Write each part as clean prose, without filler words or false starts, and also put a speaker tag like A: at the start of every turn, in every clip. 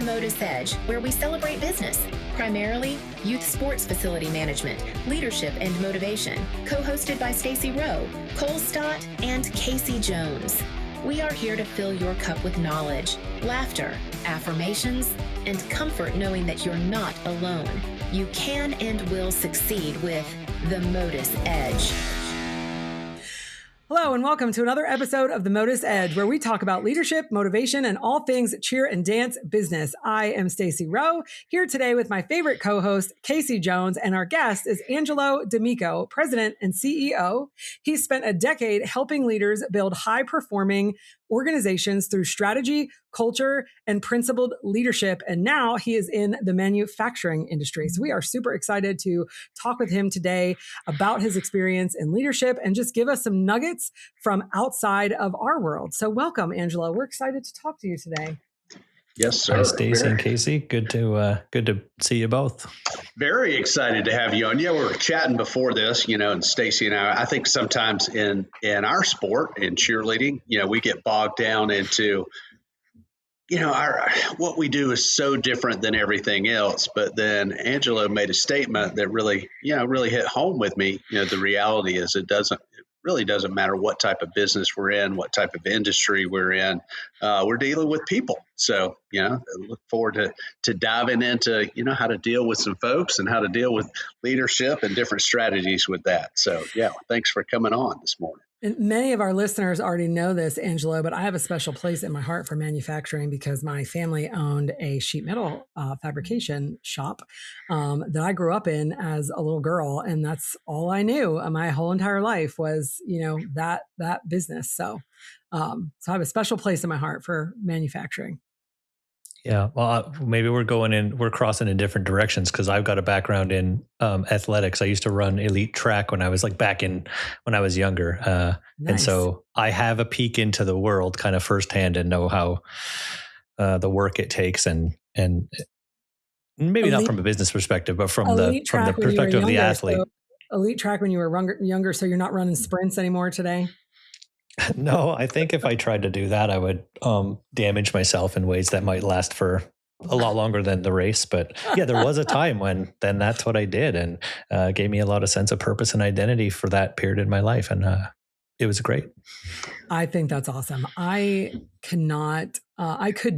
A: MotUS Edge, where we celebrate business, primarily youth sports facility management, leadership and motivation, co-hosted by Stacy Rowe, Cole Stott, and Casey Jones. We are here to fill your cup with knowledge, laughter, affirmations, and comfort knowing that you're not alone. You can and will succeed with the MotUS Edge.
B: Hello and welcome to another episode of the MotUS Edge, where we talk about leadership, motivation, and all things cheer and dance business. I am Stacy Rowe, here today with my favorite co-host, Casey Jones, and our guest is Angelo D'Amico, President and CEO. He spent a decade helping leaders build high-performing organizations through strategy, culture, and principled leadership. And now he is in the manufacturing industry. So we are super excited to talk with him today about his experience in leadership and just give us some nuggets from outside of our world. So welcome, Angelo. We're excited to talk to you today.
C: Yes, sir.
D: Hi, Stacy and Casey. Good to see you both.
C: Very excited to have you on. Yeah, we were chatting before this, and Stacy and I think sometimes in our sport, in cheerleading, we get bogged down into, what we do is so different than everything else. But then Angelo made a statement that really hit home with me. The reality is it really doesn't matter what type of business we're in, what type of industry we're in. We're dealing with people. So, I look forward to diving into, how to deal with some folks and how to deal with leadership and different strategies with that. So, thanks for coming on this morning.
B: And many of our listeners already know this, Angelo, but I have a special place in my heart for manufacturing because my family owned a sheet metal fabrication shop that I grew up in as a little girl. And that's all I knew my whole entire life was, that business. So I have a special place in my heart for manufacturing.
D: Yeah. Well, maybe we're crossing in different directions because I've got a background in athletics. I used to run elite track when I was when I was younger. Nice. And so I have a peek into the world kind of firsthand and know how the work it takes and maybe not from a business perspective, but from the perspective of the athlete.
B: So elite track when you were younger. So you're not running sprints anymore today?
D: No, I think if I tried to do that, I would damage myself in ways that might last for a lot longer than the race. But yeah, there was a time when then that's what I did and gave me a lot of sense of purpose and identity for that period in my life. And it was great.
B: I think that's awesome. I could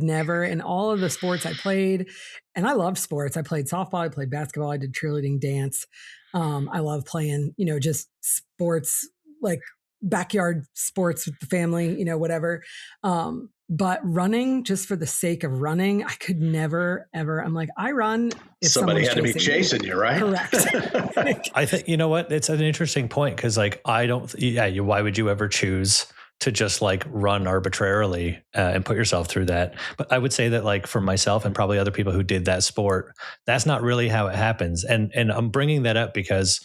B: never in all of the sports I played, and I loved sports. I played softball, I played basketball, I did cheerleading, dance. I love playing, just sports like backyard sports with the family, whatever. But running just for the sake of running, I could never, ever. I'm like, I run. If
C: somebody had to be chasing you, right?
B: Correct.
D: I think, you know what? It's an interesting point because why would you ever choose to just run arbitrarily and put yourself through that? But I would say that for myself and probably other people who did that sport, that's not really how it happens. And I'm bringing that up because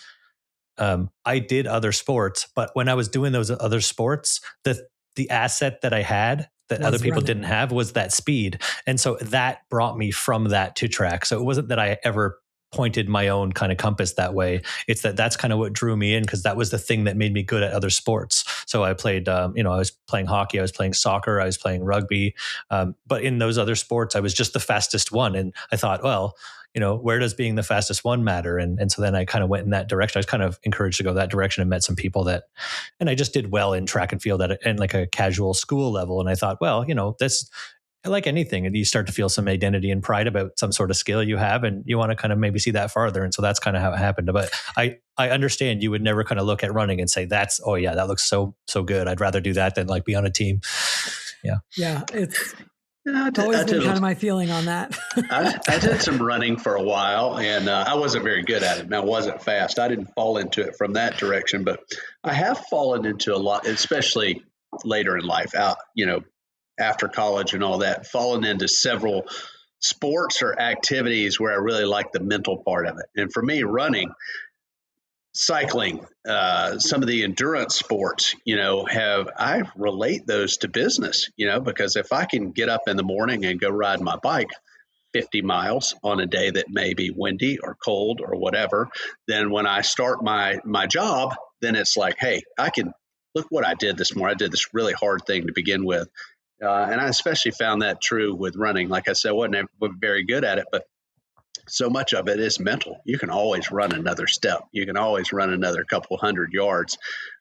D: I did other sports, but when I was doing those other sports, the asset that I had that other people didn't have was that speed. And so that brought me from that to track. So it wasn't that I ever pointed my own kind of compass that way. It's that's kind of what drew me in because that was the thing that made me good at other sports. So I played, I was playing hockey, I was playing soccer, I was playing rugby. But in those other sports, I was just the fastest one. And I thought, well, where does being the fastest one matter? And so then I kind of went in that direction. I was kind of encouraged to go that direction and met some people and I just did well in track and field at a casual school level. And I thought, well, this, like anything, and you start to feel some identity and pride about some sort of skill you have, and you want to kind of maybe see that farther. And so that's kind of how it happened. But I understand you would never kind of look at running and say, that looks so good. I'd rather do that than be on a team. Yeah.
B: Yeah. It's always been kind of my feeling on that.
C: I did some running for a while and I wasn't very good at it. And I wasn't fast. I didn't fall into it from that direction, but I have fallen into a lot, especially later in life, after college and all that, fallen into several sports or activities where I really like the mental part of it. And for me, running, cycling, some of the endurance sports, I relate those to business, because if I can get up in the morning and go ride my bike 50 miles on a day that may be windy or cold or whatever, then when I start my job, then it's like, hey, I can look what I did this morning. I did this really hard thing to begin with. And I especially found that true with running. Like I said, I wasn't very good at it, but so much of it is mental. You can always run another step. You can always run another couple 100 yards.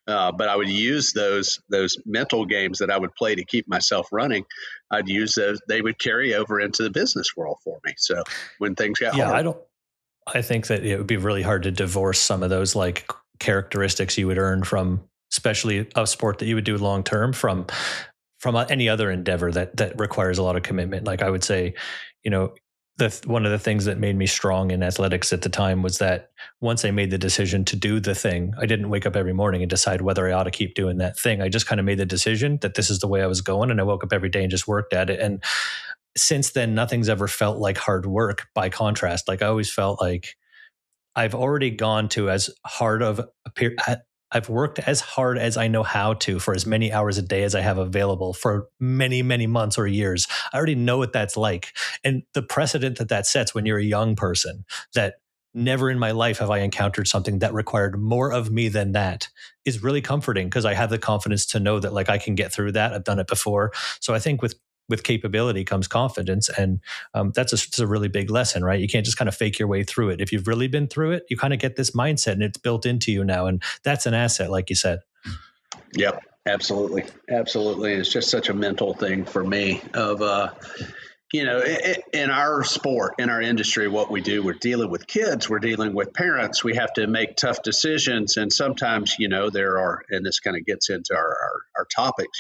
C: But I would use those mental games that I would play to keep myself running. I'd use those. They would carry over into the business world for me. So when things got hard,
D: I think that it would be really hard to divorce some of those like characteristics you would earn from, especially a sport that you would do long term, from any other endeavor that requires a lot of commitment. Like I would say, one of the things that made me strong in athletics at the time was that once I made the decision to do the thing, I didn't wake up every morning and decide whether I ought to keep doing that thing. I just kind of made the decision that this is the way I was going, and I woke up every day and just worked at it. And since then, nothing's ever felt like hard work. By contrast, like I always felt like I've already gone to as hard of I've worked as hard as I know how to for as many hours a day as I have available for many, many months or years. I already know what that's like. And the precedent that sets when you're a young person, that never in my life have I encountered something that required more of me than that, is really comforting, because I have the confidence to know that like I can get through that. I've done it before. So I think with capability comes confidence. And that's a really big lesson, right? You can't just kind of fake your way through it. If you've really been through it, you kind of get this mindset and it's built into you now. And that's an asset, like you said.
C: Yep, absolutely. Absolutely. It's just such a mental thing for me of, in our sport, in our industry, what we do, we're dealing with kids, we're dealing with parents, we have to make tough decisions. And sometimes, there are, and this kind of gets into our topics,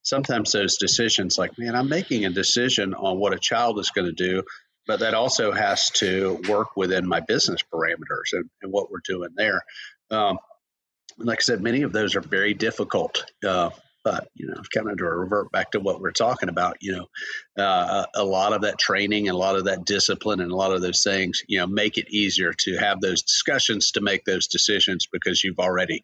C: sometimes those decisions, like, man, I'm making a decision on what a child is going to do, but that also has to work within my business parameters and what we're doing there. Like I said, many of those are very difficult. But, kind of to revert back to what we're talking about, a lot of that training and a lot of that discipline and a lot of those things, make it easier to have those discussions, to make those decisions, because you've already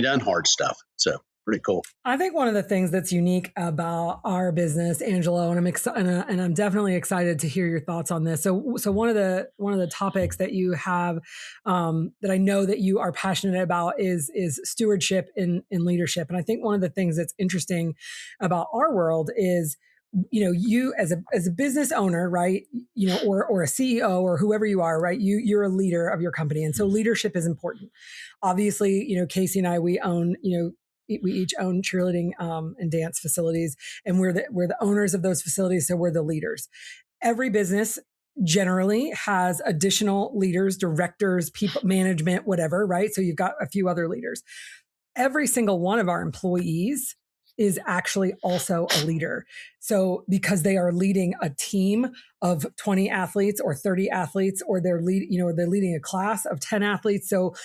C: done hard stuff. So pretty cool.
B: I think one of the things that's unique about our business, Angelo, and I'm definitely excited to hear your thoughts on this. So one of the topics that you have that I know that you are passionate about is stewardship in leadership. And I think one of the things that's interesting about our world is, you as a business owner, right? Or a CEO or whoever you are, right? You're a leader of your company, and so leadership is important. Obviously, Casey and I, we each own cheerleading and dance facilities, and we're the owners of those facilities, so we're the leaders. Every business generally has additional leaders, directors, people management, whatever, right? So you've got a few other leaders. Every single one of our employees is actually also a leader. So because they are leading a team of 20 athletes or 30 athletes, or they're leading a class of 10 athletes. So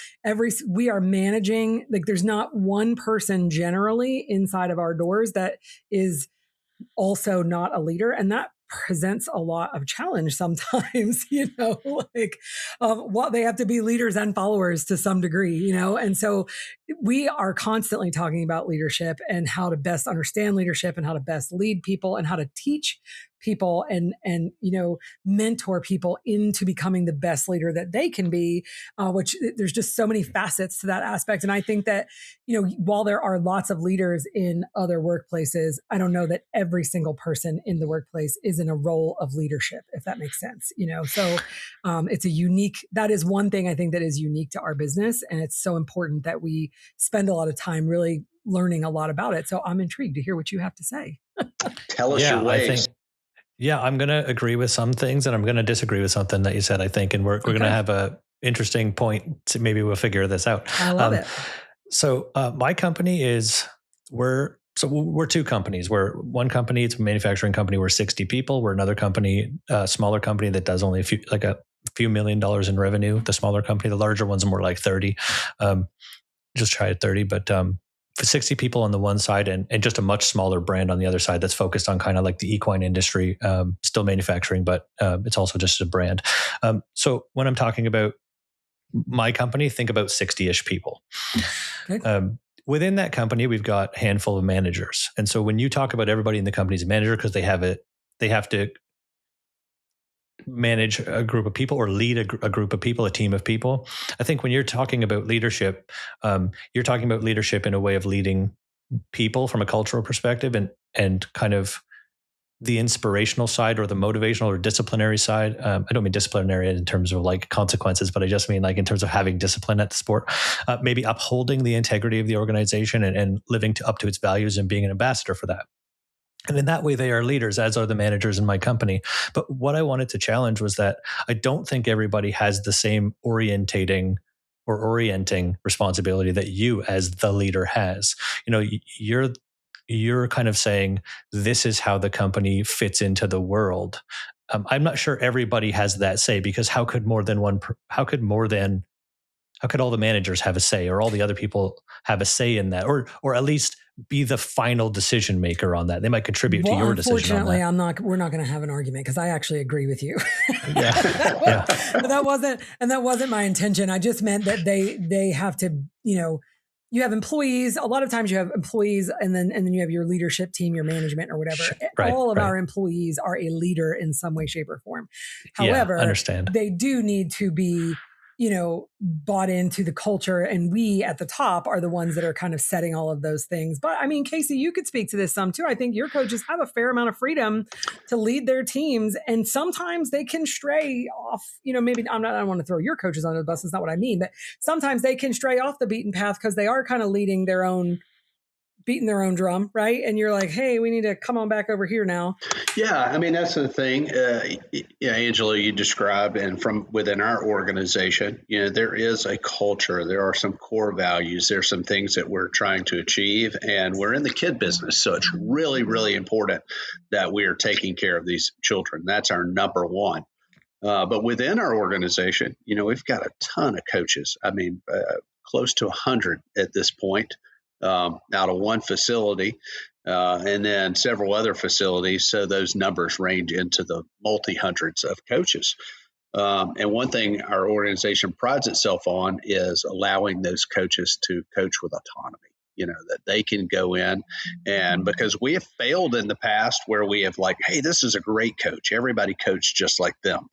B: we are managing, like, there's not one person generally inside of our doors that is also not a leader. And that presents a lot of challenge sometimes, they have to be leaders and followers to some degree, and so we are constantly talking about leadership and how to best understand leadership and how to best lead people and how to teach people and mentor people into becoming the best leader that they can be, which there's just so many facets to that aspect. And I think that, while there are lots of leaders in other workplaces, I don't know that every single person in the workplace is in a role of leadership, if that makes sense, so that is one thing I think that is unique to our business. And it's so important that we spend a lot of time really learning a lot about it. So I'm intrigued to hear what you have to say.
C: Tell us your ways.
D: I'm going to agree with some things and I'm going to disagree with something that you said, I think, and we're going to have a interesting point. Maybe we'll figure this out.
B: I love it.
D: So my company we're two companies. We're one company, it's a manufacturing company. We're 60 people. We're another company, a smaller company that does only a few $1 million in revenue. The smaller company, the larger one's more like 30, just try at 30, but 60 people on the one side and just a much smaller brand on the other side that's focused on kind of like the equine industry, still manufacturing, but it's also just a brand. So when I'm talking about my company, think about 60-ish people. Okay. Within that company, we've got a handful of managers. And so when you talk about everybody in the company as a manager, because they have to manage a group of people or lead a group of people, a team of people. I think when you're talking about leadership, you're talking about leadership in a way of leading people from a cultural perspective and kind of the inspirational side or the motivational or disciplinary side. I don't mean disciplinary in terms of like consequences, but I just mean like in terms of having discipline at the sport, maybe upholding the integrity of the organization and living up to its values and being an ambassador for that. And in that way, they are leaders, as are the managers in my company. But what I wanted to challenge was that I don't think everybody has the same orienting responsibility that you as the leader has. You know, you're kind of saying this is how the company fits into the world. I'm not sure everybody has that say, because how could all the managers have a say, or all the other people have a say in that, or at least be the final decision maker on that? They might contribute to your decision.
B: Unfortunately, we're not going to have an argument, because I actually agree with you.
D: Yeah.
B: But that wasn't my intention. I just meant that they have to, you have employees. A lot of times you have employees, and then you have your leadership team, your management or whatever.
D: Right,
B: all of our employees are a leader in some way, shape, or form. However,
D: understand.
B: They do need to be, bought into the culture, and we at the top are the ones that are kind of setting all of those things. But I mean, Casey, you could speak to this some too. I think your coaches have a fair amount of freedom to lead their teams, and sometimes they can stray off, maybe I don't want to throw your coaches under the bus. That's not what I mean, but sometimes they can stray off the beaten path because they are kind of beating their own drum, right? And you're like, hey, we need to come on back over here now.
C: Yeah, I mean, that's the thing. Angelo, you described, and from within our organization, there is a culture. There are some core values. There's some things that we're trying to achieve, and we're in the kid business. So it's really, really important that we are taking care of these children. That's our number one. But within our organization, we've got a ton of coaches. I mean, close to 100 at this point. Out of one facility, and then several other facilities. So those numbers range into the multi-hundreds of coaches. And one thing our organization prides itself on is allowing those coaches to coach with autonomy, that they can go in, and because we have failed in the past where we have like, hey, this is a great coach. Everybody coached just like them.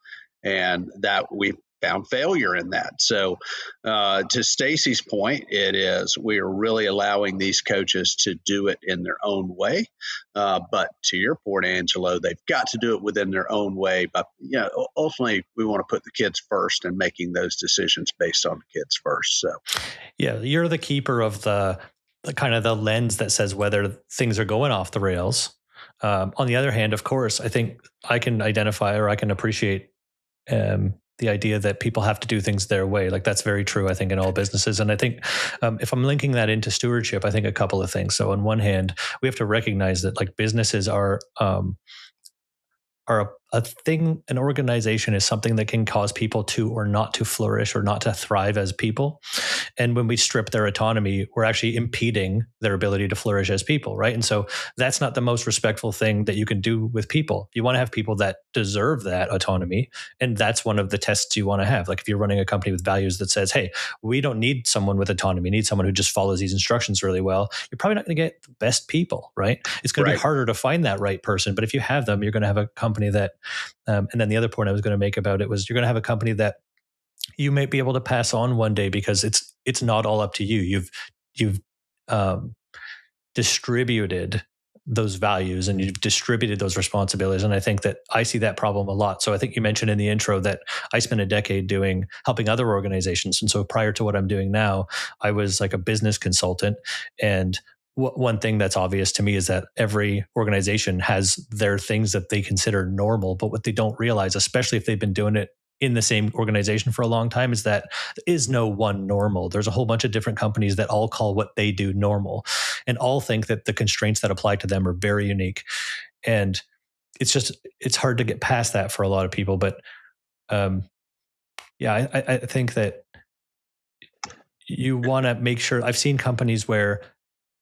C: And that we found failure in that. So to Stacy's point, we are really allowing these coaches to do it in their own way. But to your point, Angelo, they've got to do it within their own way. But ultimately, we want to put the kids first and making those decisions based on the kids first. So
D: yeah, you're the keeper of the kind of the lens that says whether things are going off the rails. On the other hand, of course, I think I can identify, or I can appreciate the idea that people have to do things their way. Like that's very true, I think, in all businesses. And I think if I'm linking that into stewardship, I think a couple of things. So on one hand, we have to recognize that like businesses are a thing. An organization is something that can cause people to or not to flourish or not to thrive as people. And when we strip their autonomy, we're actually impeding their ability to flourish as people, right? And so that's not the most respectful thing that you can do with people. You want to have people that deserve that autonomy. And that's one of the tests you want to have. Like if you're running a company with values that says, hey, we don't need someone with autonomy, we need someone who just follows these instructions really well, you're probably not going to get the best people, right? It's going to be harder to find that right person. But if you have them, you're going to have a company that and then the other point I was going to make about it was you're going to have a company that you may be able to pass on one day because it's not all up to you. You've distributed those values and you've distributed those responsibilities. And I think that I see that problem a lot. So I think you mentioned in the intro that I spent a decade helping other organizations. And so prior to what I'm doing now, I was like a business consultant. And one thing that's obvious to me is that every organization has their things that they consider normal, but what they don't realize, especially if they've been doing it in the same organization for a long time, is that there is no one normal. There's a whole bunch of different companies that all call what they do normal and all think that the constraints that apply to them are very unique. And it's hard to get past that for a lot of people. But I think that you want to make sure. I've seen companies where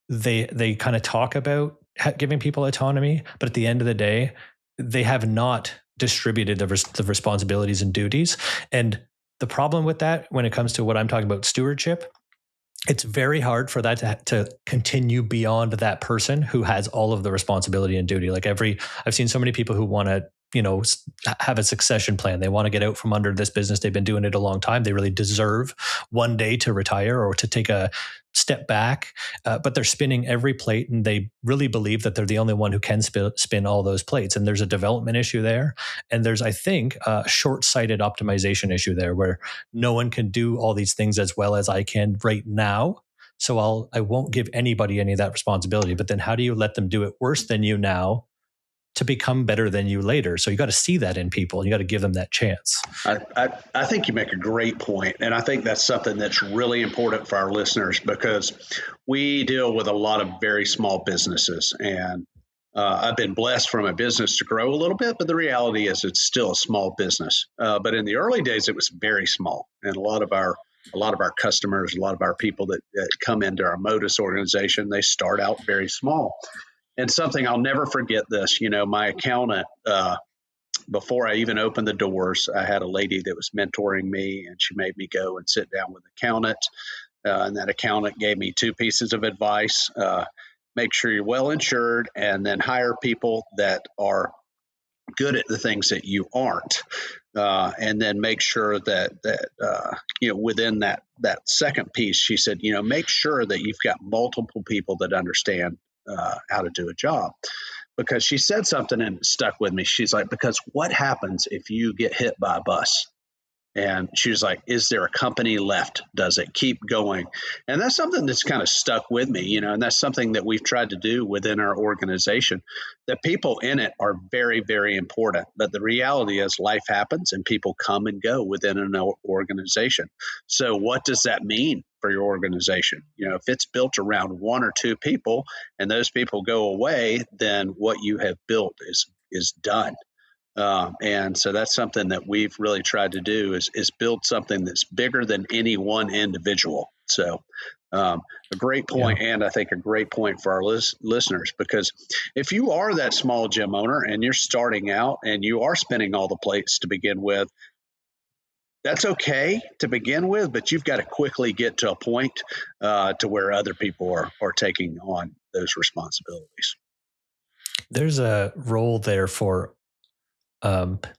D: they kind of talk about giving people autonomy, but at the end of the day, they have not distributed the responsibilities and duties. And the problem with that, when it comes to what I'm talking about, stewardship, it's very hard for that to continue beyond that person who has all of the responsibility and duty. Like I've seen so many people who want to, have a succession plan. They want to get out from under this business. They've been doing it a long time. They really deserve one day to retire or to take a step back, but they're spinning every plate, and they really believe that they're the only one who can spin all those plates. And there's a development issue there. And there's, I think, a short-sighted optimization issue there where no one can do all these things as well as I can right now. So I won't give anybody any of that responsibility. But then how do you let them do it worse than you now to become better than you later? So you got to see that in people, and you got to give them that chance.
C: I think you make a great point. And I think that's something that's really important for our listeners, because we deal with a lot of very small businesses. And I've been blessed for my business to grow a little bit, but the reality is it's still a small business. But in the early days, it was very small. And a lot of our customers, a lot of our people that come into our Modus organization, they start out very small. And something I'll never forget this, my accountant, before I even opened the doors, I had a lady that was mentoring me, and she made me go and sit down with an accountant. And that accountant gave me 2 pieces of advice. Make sure you're well insured, and then hire people that are good at the things that you aren't. And then make sure that within that second piece, she said, make sure that you've got multiple people that understand how to do a job. Because she said something and it stuck with me. She's like, because what happens if you get hit by a bus? And she was like, is there a company left? Does it keep going? And that's something that's kind of stuck with me, and that's something that we've tried to do within our organization. The people in it are very, very important. But the reality is life happens and people come and go within an organization. So what does that mean for your organization? If it's built around 1 or 2 people and those people go away, then what you have built is done. And so that's something that we've really tried to do is build something that's bigger than any one individual. So a great point, and I think a great point for our listeners, because if you are that small gym owner and you're starting out and you are spinning all the plates to begin with, that's okay to begin with, but you've got to quickly get to a point to where other people are taking on those responsibilities.
D: There's a role there for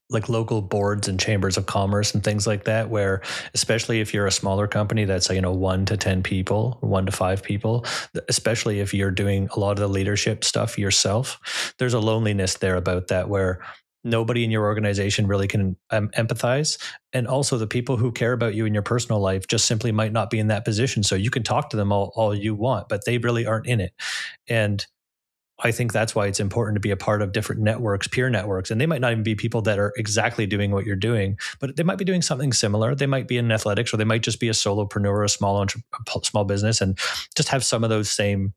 D: like local boards and chambers of commerce and things like that, where especially if you're a smaller company that's 1 to 10 people, 1 to 5 people, especially if you're doing a lot of the leadership stuff yourself, there's a loneliness there about that where nobody in your organization really can empathize. And also the people who care about you in your personal life just simply might not be in that position. So you can talk to them all you want, but they really aren't in it. And I think that's why it's important to be a part of different networks, peer networks. And they might not even be people that are exactly doing what you're doing, but they might be doing something similar. They might be in athletics, or they might just be a solopreneur, a small business, and just have some of those same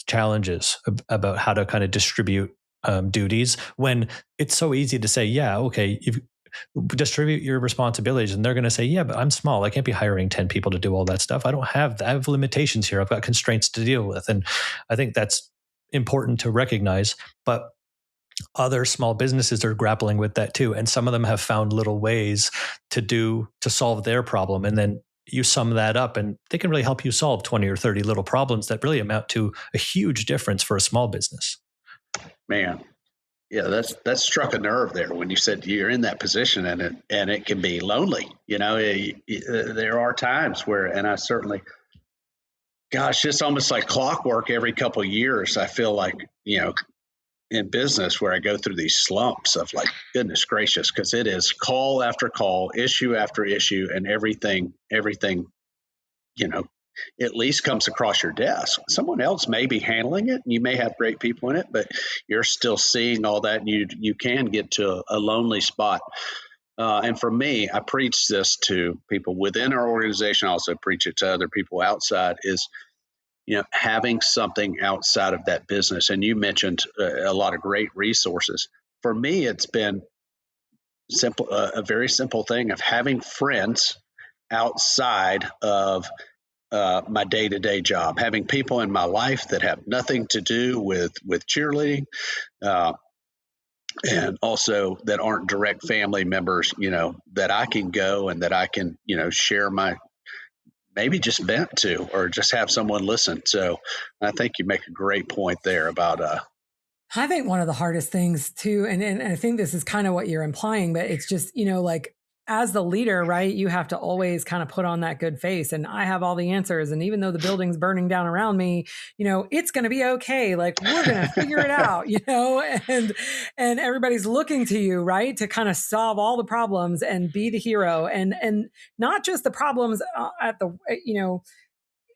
D: challenges about how to kind of distribute duties, when it's so easy to say, yeah, okay, you distribute your responsibilities. And they're going to say, yeah, but I'm small. I can't be hiring 10 people to do all that stuff. I have limitations here. I've got constraints to deal with. And I think that's important to recognize, but other small businesses are grappling with that too. And some of them have found little ways to solve their problem. And then you sum that up and they can really help you solve 20 or 30 little problems that really amount to a huge difference for a small business.
C: Man. Yeah, that struck a nerve there when you said you're in that position and it can be lonely. There are times where, and I certainly, gosh, it's almost like clockwork. Every couple of years, I feel like, in business where I go through these slumps of like, goodness gracious, because it is call after call, issue after issue, and everything, at least comes across your desk. Someone else may be handling it, and you may have great people in it, but you're still seeing all that, and you can get to a lonely spot. And for me, I preach this to people within our organization. I also preach it to other people outside, is, having something outside of that business. And you mentioned a lot of great resources. For me, it's been simple, a very simple thing of having friends outside of my day-to-day job, having people in my life that have nothing to do with cheerleading, and also that aren't direct family members, that I can go and that I can, share my, maybe just vent to, or just have someone listen. So I think you make a great point there about
B: I think one of the hardest things too, and I think this is kind of what you're implying, but it's just, like as the leader, right, you have to always kind of put on that good face and I have all the answers. And even though the building's burning down around me, it's going to be okay. Like we're going to figure it out, and everybody's looking to you, right, to kind of solve all the problems and be the hero and not just the problems at the,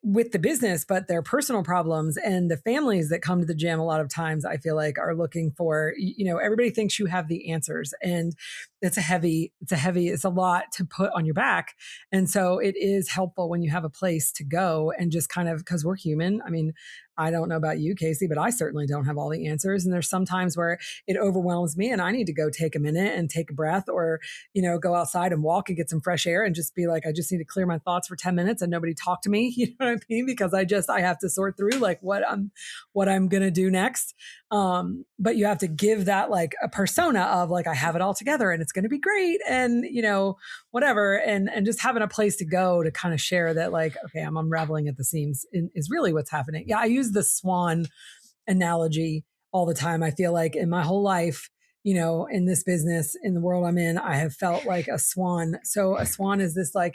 B: with the business, but their personal problems and the families that come to the gym a lot of times I feel like are looking for, everybody thinks you have the answers and it's a lot to put on your back. And so it is helpful when you have a place to go and just kind of, because we're human. I mean, I don't know about you, Casey, but I certainly don't have all the answers. And there's some times where it overwhelms me and I need to go take a minute and take a breath or, go outside and walk and get some fresh air and just be like, I just need to clear my thoughts for 10 minutes and nobody talk to me. You know what I mean? Because I have to sort through like what I'm going to do next. But you have to give that like a persona of like, I have it all together and it's going to be great. And, whatever. And just having a place to go to kind of share that like, okay, I'm unraveling at the seams is really what's happening. Yeah. I use the swan analogy all the time. I feel like in my whole life, in this business, in the world I'm in, I have felt like a swan. So a swan is this like,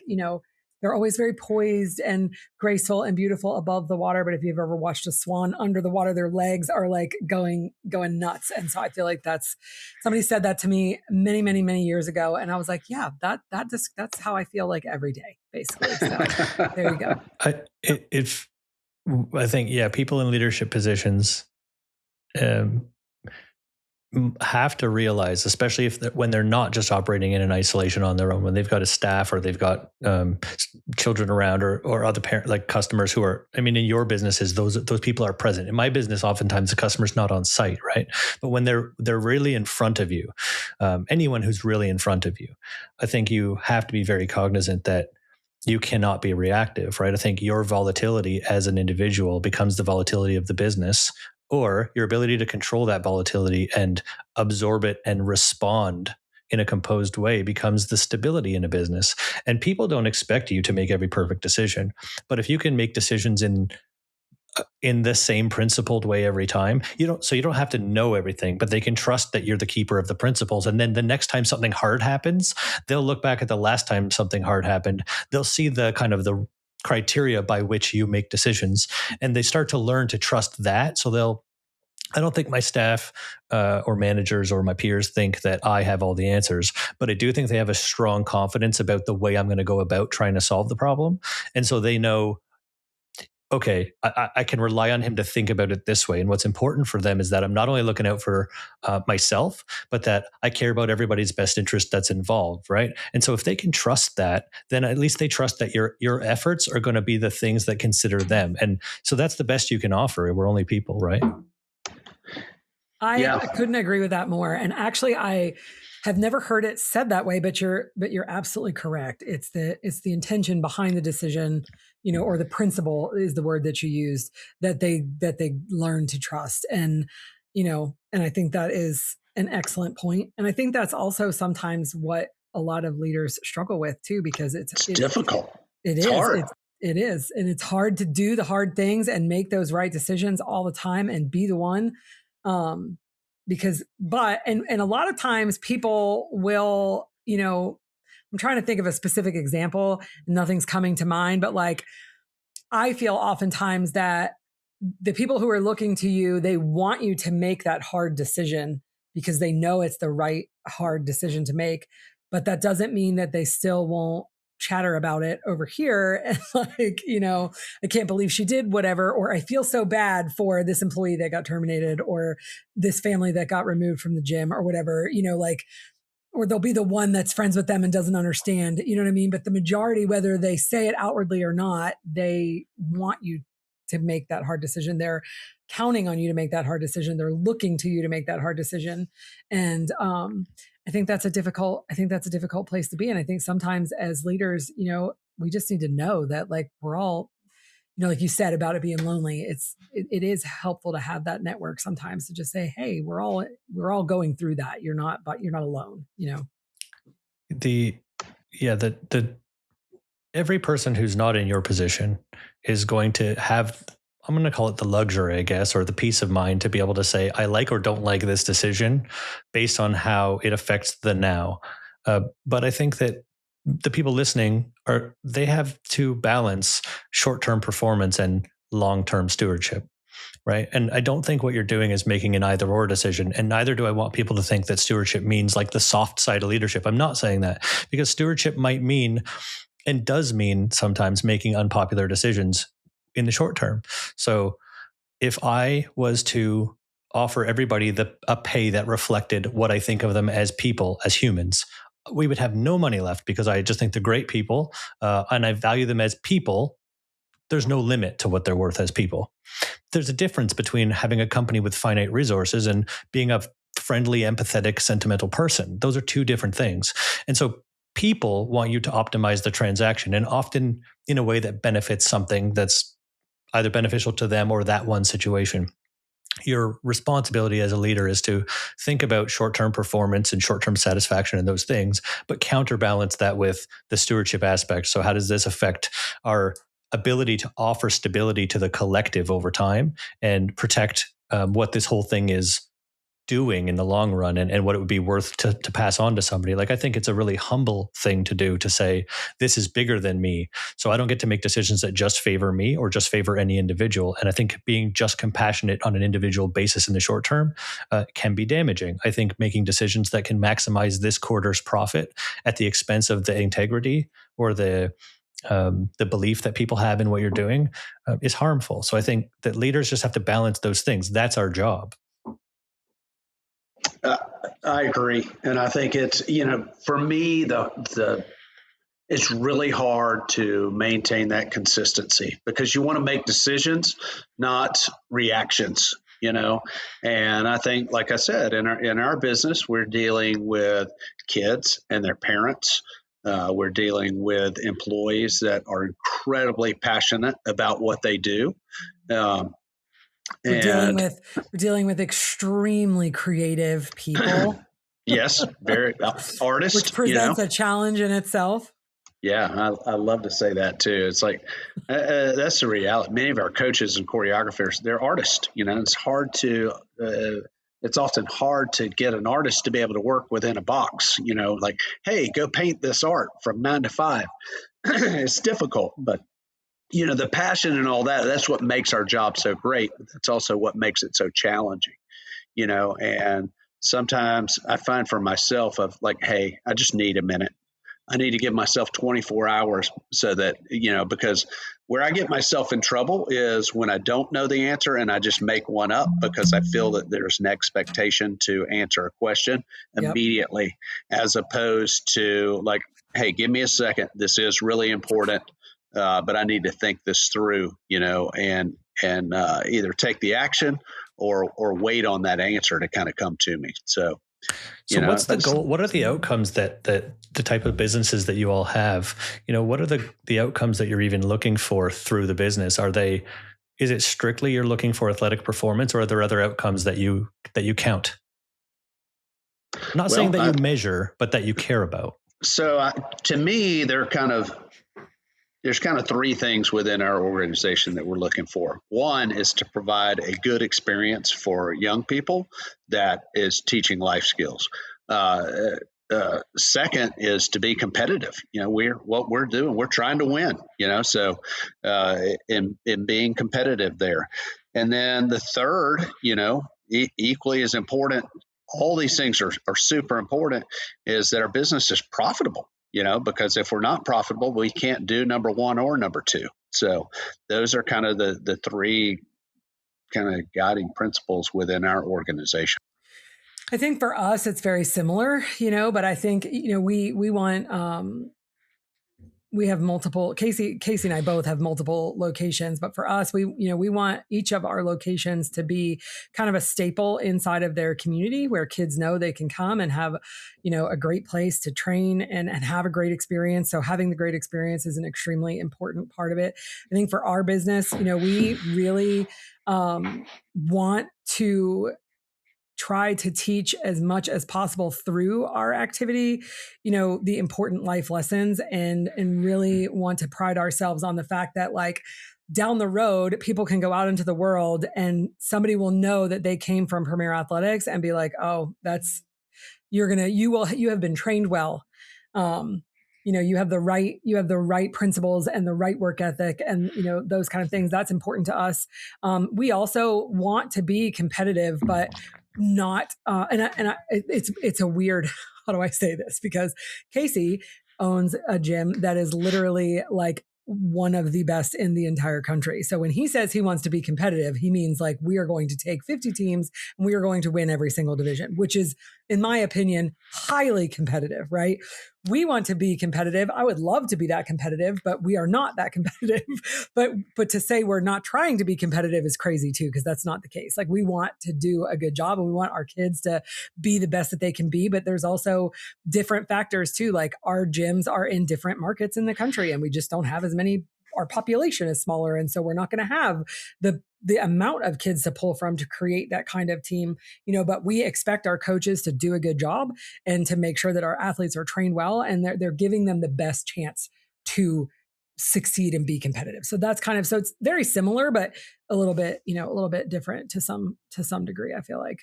B: they're always very poised and graceful and beautiful above the water. But if you've ever watched a swan under the water, their legs are like going nuts. And so I feel like somebody said that to me many, many, many years ago. And I was like, yeah, that's how I feel like every day, basically. So there you go.
D: I think, yeah, people in leadership positions, have to realize, especially when they're not just operating in an isolation on their own, when they've got a staff or they've got children around or other like customers who are, I mean, in your businesses, those people are present. In my business, oftentimes the customer's not on site, right? But when they're really in front of you, anyone who's really in front of you, I think you have to be very cognizant that you cannot be reactive, right? I think your volatility as an individual becomes the volatility of the business, or your ability to control that volatility and absorb it and respond in a composed way becomes the stability in a business. And people don't expect you to make every perfect decision. But if you can make decisions in the same principled way every time, you don't have to know everything, but they can trust that you're the keeper of the principles. And then the next time something hard happens, they'll look back at the last time something hard happened. They'll see the kind of the criteria by which you make decisions, and they start to learn to trust that. So I don't think my staff or managers or my peers think that I have all the answers, but I do think they have a strong confidence about the way I'm going to go about trying to solve the problem. And so they know, okay, I can rely on him to think about it this way. And what's important for them is that I'm not only looking out for myself, but that I care about everybody's best interest that's involved, right? And so if they can trust that, then at least they trust that your efforts are going to be the things that consider them. And so that's the best you can offer. We're only people, right?
B: I couldn't agree with that more. And actually, I have never heard it said that way, but you're absolutely correct. It's the intention behind the decision, or the principle is the word that you used, that they learn to trust. And, and I think that is an excellent point. And I think that's also sometimes what a lot of leaders struggle with too, because it's
C: difficult.
B: It's hard. It is. And it's hard to do the hard things and make those right decisions all the time and be the one. Because a lot of times people will, I'm trying to think of a specific example and nothing's coming to mind, but like, I feel oftentimes that the people who are looking to you, they want you to make that hard decision because they know it's the right hard decision to make, but that doesn't mean that they still won't chatter about it over here and like, I can't believe she did whatever, or I feel so bad for this employee that got terminated or this family that got removed from the gym or whatever, or they'll be the one that's friends with them and doesn't understand, you know what I mean? But the majority, whether they say it outwardly or not, they want you to make that hard decision. They're counting on you to make that hard decision. They're looking to you to make that hard decision. And, I think that's a difficult place to be. And I think sometimes as leaders, we just need to know that like we're all, like you said about it being lonely, it is helpful to have that network sometimes to just say, hey, we're all going through that. You're not alone,
D: Every person who's not in your position is going to have I'm going to call it the luxury, I guess, or the peace of mind to be able to say, I like or don't like this decision based on how it affects the now. But I think that the people listening they have to balance short-term performance and long-term stewardship. Right. And I don't think what you're doing is making an either or decision. And neither do I want people to think that stewardship means like the soft side of leadership. I'm not saying that, because stewardship might mean and does mean sometimes making unpopular decisions in the short term. So if I was to offer everybody a pay that reflected what I think of them as people, as humans, we would have no money left, because I just think they're great people and I value them as people. There's no limit to what they're worth as people. There's a difference between having a company with finite resources and being a friendly, empathetic, sentimental person. Those are two different things. And so people want you to optimize the transaction, and often in a way that benefits something that's either beneficial to them or that one situation. Your responsibility as a leader is to think about short-term performance and short-term satisfaction and those things, but counterbalance that with the stewardship aspect. So how does this affect our ability to offer stability to the collective over time and protect what this whole thing is doing in the long run, and what it would be worth to pass on to somebody? Like, I think it's a really humble thing to do, to say, this is bigger than me. So I don't get to make decisions that just favor me or just favor any individual. And I think being just compassionate on an individual basis in the short term can be damaging. I think making decisions that can maximize this quarter's profit at the expense of the integrity or the belief that people have in what you're doing is harmful. So I think that leaders just have to balance those things. That's our job.
C: I agree. And I think it's, for me, it's really hard to maintain that consistency, because you want to make decisions, not reactions, and I think, like I said, in our business, we're dealing with kids and their parents. We're dealing with employees that are incredibly passionate about what they do.
B: We're dealing with extremely creative people.
C: Yes, very artists,
B: which presents a challenge in itself.
C: Yeah, I love to say that too. It's like that's the reality. Many of our coaches and choreographers, they're artists. It's often hard to get an artist to be able to work within a box. Like, hey, go paint this art from 9 to 5. It's difficult, but the passion and all that's what makes our job so great. But that's also what makes it so challenging, and sometimes I find for myself of like, hey, I just need a minute. I need to give myself 24 hours so that, because where I get myself in trouble is when I don't know the answer and I just make one up because I feel that there's an expectation to answer a question immediately, as opposed to like, hey, give me a second. This is really important. But I need to think this through, and either take the action or wait on that answer to kind of come to me. So
D: what's the goal? What are the outcomes that the type of businesses that you all have, what are the outcomes that you're even looking for through the business? Is it strictly you're looking for athletic performance, or are there other outcomes that you count? I'm not saying that you measure, but that you care about.
C: So to me, there's kind of three things within our organization that we're looking for. One is to provide a good experience for young people that is teaching life skills. Second is to be competitive. What we're doing, we're trying to win, so in being competitive there. And then the third, equally as important, all these things are super important, is that our business is profitable. Because if we're not profitable, we can't do number one or number two. So those are kind of the three kind of guiding principles within our organization.
B: I think for us, it's very similar, but I think, we want, we have multiple, Casey and I both have multiple locations, but for us, we want each of our locations to be kind of a staple inside of their community where kids know they can come and have, a great place to train and have a great experience. So having the great experience is an extremely important part of it. I think for our business, we really want to try to teach as much as possible through our activity, the important life lessons, and really want to pride ourselves on the fact that, like, down the road, people can go out into the world and somebody will know that they came from Premier Athletics and be like, oh, you have been trained well. You have the right principles and the right work ethic and, those kind of things. That's important to us. We also want to be competitive, but not, it's a weird, how do I say this? Because Casey owns a gym that is literally like one of the best in the entire country. So when he says he wants to be competitive, he means like we are going to take 50 teams and we are going to win every single division, which is, in my opinion, highly competitive, right? We want to be competitive. I would love to be that competitive, but we are not that competitive. But to say we're not trying to be competitive is crazy too, because that's not the case. Like we want to do a good job and we want our kids to be the best that they can be. But there's also different factors too. Like our gyms are in different markets in the country and we just don't have as many, our population is smaller. And so we're not going to have the amount of kids to pull from to create that kind of team, but we expect our coaches to do a good job and to make sure that our athletes are trained well and they're giving them the best chance to succeed and be competitive. So that's so it's very similar, but a little bit different to some degree, I feel like.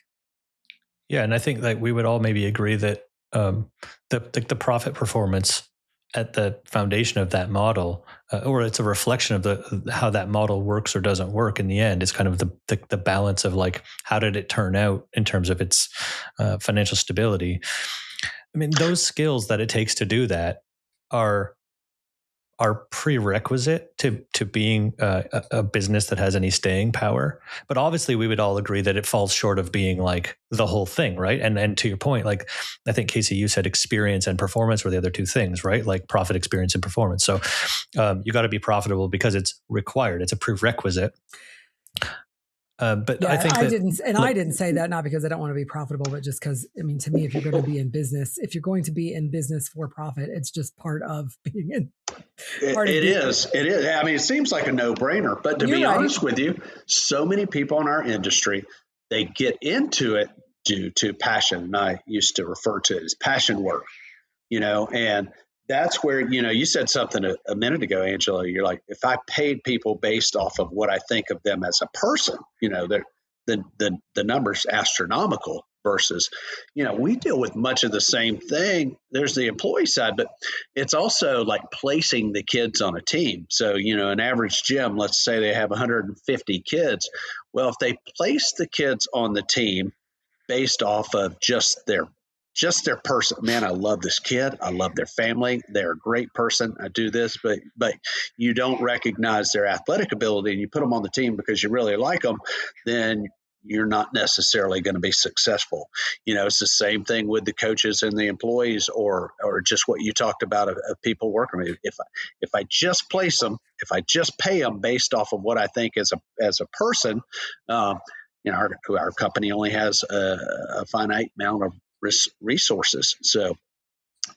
D: Yeah. And I think like we would all maybe agree that the profit performance at the foundation of that model, or it's a reflection of how that model works or doesn't work in the end, is kind of the balance of like, how did it turn out in terms of its financial stability? I mean, those skills that it takes to do that are prerequisite to being a business that has any staying power. But obviously we would all agree that it falls short of being like the whole thing, right? And to your point, like I think Casey, you said experience and performance were the other two things, right? Like profit, experience, and performance. So you got to be profitable because it's required. It's a prerequisite. But yeah, I think
B: I didn't say that not because I don't want to be profitable, but just because, I mean, to me, if you're going to be in business for profit, it's just part of being in.
C: It is. I mean, it seems like a no-brainer, but to be honest with you, so many people in our industry, they get into it due to passion. And I used to refer to it as passion work, and that's where, you said something a minute ago, Angelo. You're like, if I paid people based off of what I think of them as a person, the number's astronomical versus, we deal with much of the same thing. There's the employee side, but it's also like placing the kids on a team. So, an average gym, let's say they have 150 kids. Well, if they place the kids on the team based off of just their person, man, I love this kid. I love their family. They're a great person. I do this, but you don't recognize their athletic ability and you put them on the team because you really like them, then you're not necessarily going to be successful. It's the same thing with the coaches and the employees or just what you talked about of people working. If I just place them, if I just pay them based off of what I think as a person, our company only has a finite amount of resources. So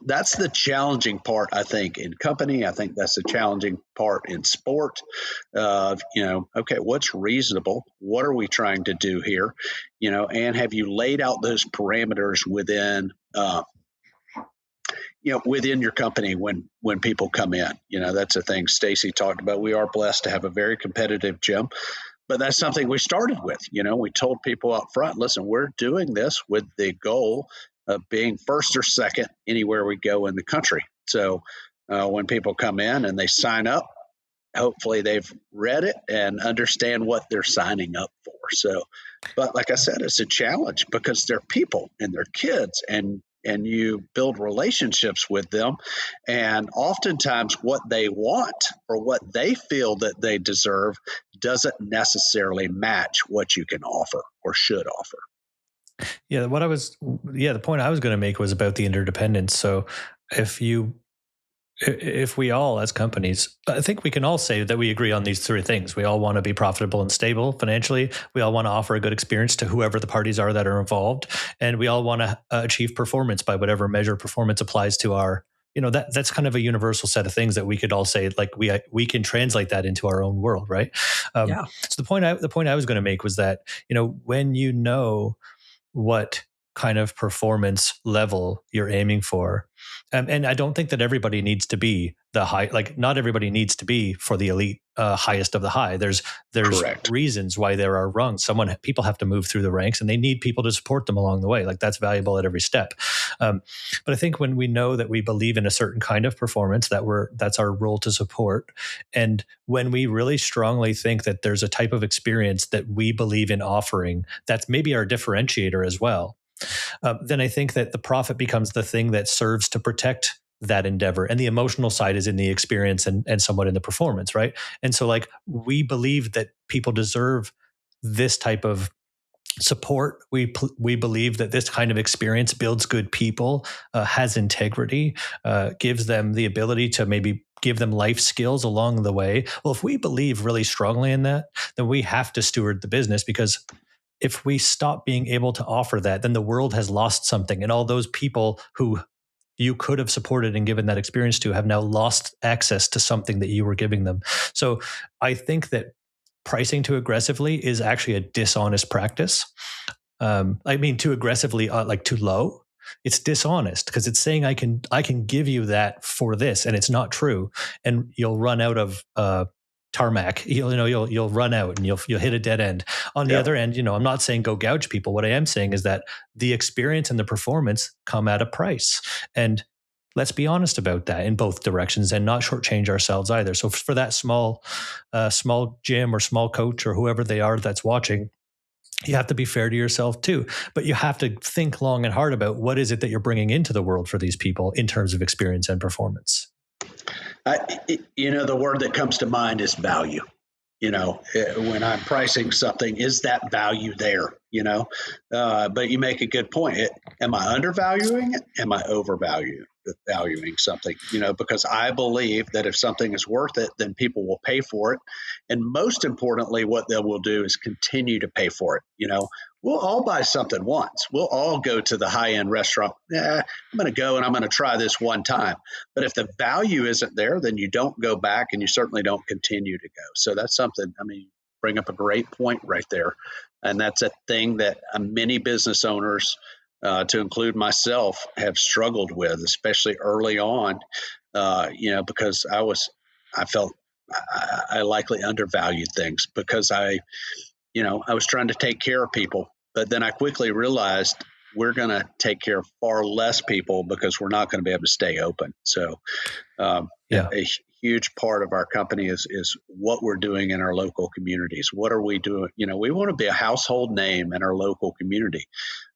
C: that's the challenging part, I think, in company. I think that's the challenging part in sport of, okay, what's reasonable? What are we trying to do here? And have you laid out those parameters within, within your company when people come in? That's a thing Stacy talked about. We are blessed to have a very competitive gym. But that's something we started with. We told people up front, listen, we're doing this with the goal of being first or second anywhere we go in the country. So when people come in and they sign up, hopefully they've read it and understand what they're signing up for. So, but like I said, it's a challenge because they're people and they're kids and you build relationships with them. And oftentimes what they want or what they feel that they deserve doesn't necessarily match what you can offer or should offer.
D: Yeah, the point I was going to make was about the interdependence. So if we all as companies, I think we can all say that we agree on these three things. We all want to be profitable and stable financially. We all want to offer a good experience to whoever the parties are that are involved. And we all want to achieve performance by whatever measure performance applies to our, that's kind of a universal set of things that we could all say, like we can translate that into our own world, right? So the point I was going to make was that, when you know what kind of performance level you're aiming for. And I don't think that everybody needs to be the high, like not everybody needs to be for the elite highest of the high. There's
C: Correct.
D: reasons why there are rungs. People have to move through the ranks, and they need people to support them along the way. Like that's valuable at every step. But I think when we know that we believe in a certain kind of performance, that's our role to support. And when we really strongly think that there's a type of experience that we believe in offering, that's maybe our differentiator as well. Then I think that the profit becomes the thing that serves to protect that endeavor, and the emotional side is in the experience and somewhat in the performance, right? And so like we believe that people deserve this type of support. We believe that this kind of experience builds good people, has integrity, gives them the ability to maybe give them life skills along the way. Well, if we believe really strongly in that, then we have to steward the business, because if we stop being able to offer that, then the world has lost something, and all those people who you could have supported and given that experience to have now lost access to something that you were giving them. So I think that pricing too aggressively is actually a dishonest practice. I mean, too aggressively, like too low. It's dishonest because it's saying I can give you that for this, and it's not true. And you'll run out of tarmac. You'll run out and you'll hit a dead end. On the other end, I'm not saying go gouge people. What I am saying is that the experience and the performance come at a price, and let's be honest about that in both directions, and not shortchange ourselves either. So for that small gym or small coach or whoever they are that's watching, you have to be fair to yourself too, but you have to think long and hard about what is it that you're bringing into the world for these people in terms of experience and performance.
C: The word that comes to mind is value. When I'm pricing something, is that value there? But you make a good point. Am I undervaluing it? Am I overvaluing something? Because I believe that if something is worth it, then people will pay for it. And most importantly, what they will do is continue to pay for it. We'll all buy something once. We'll all go to the high-end restaurant. I'm going to go and I'm going to try this one time. But if the value isn't there, then you don't go back, and you certainly don't continue to go. So that's something, bring up a great point right there. And that's a thing that many business owners, to include myself, have struggled with, especially early on, because I felt I likely undervalued things because I was trying to take care of people. But then I quickly realized we're going to take care of far less people because we're not going to be able to stay open. So a huge part of our company is what we're doing in our local communities. What are we doing? We want to be a household name in our local community.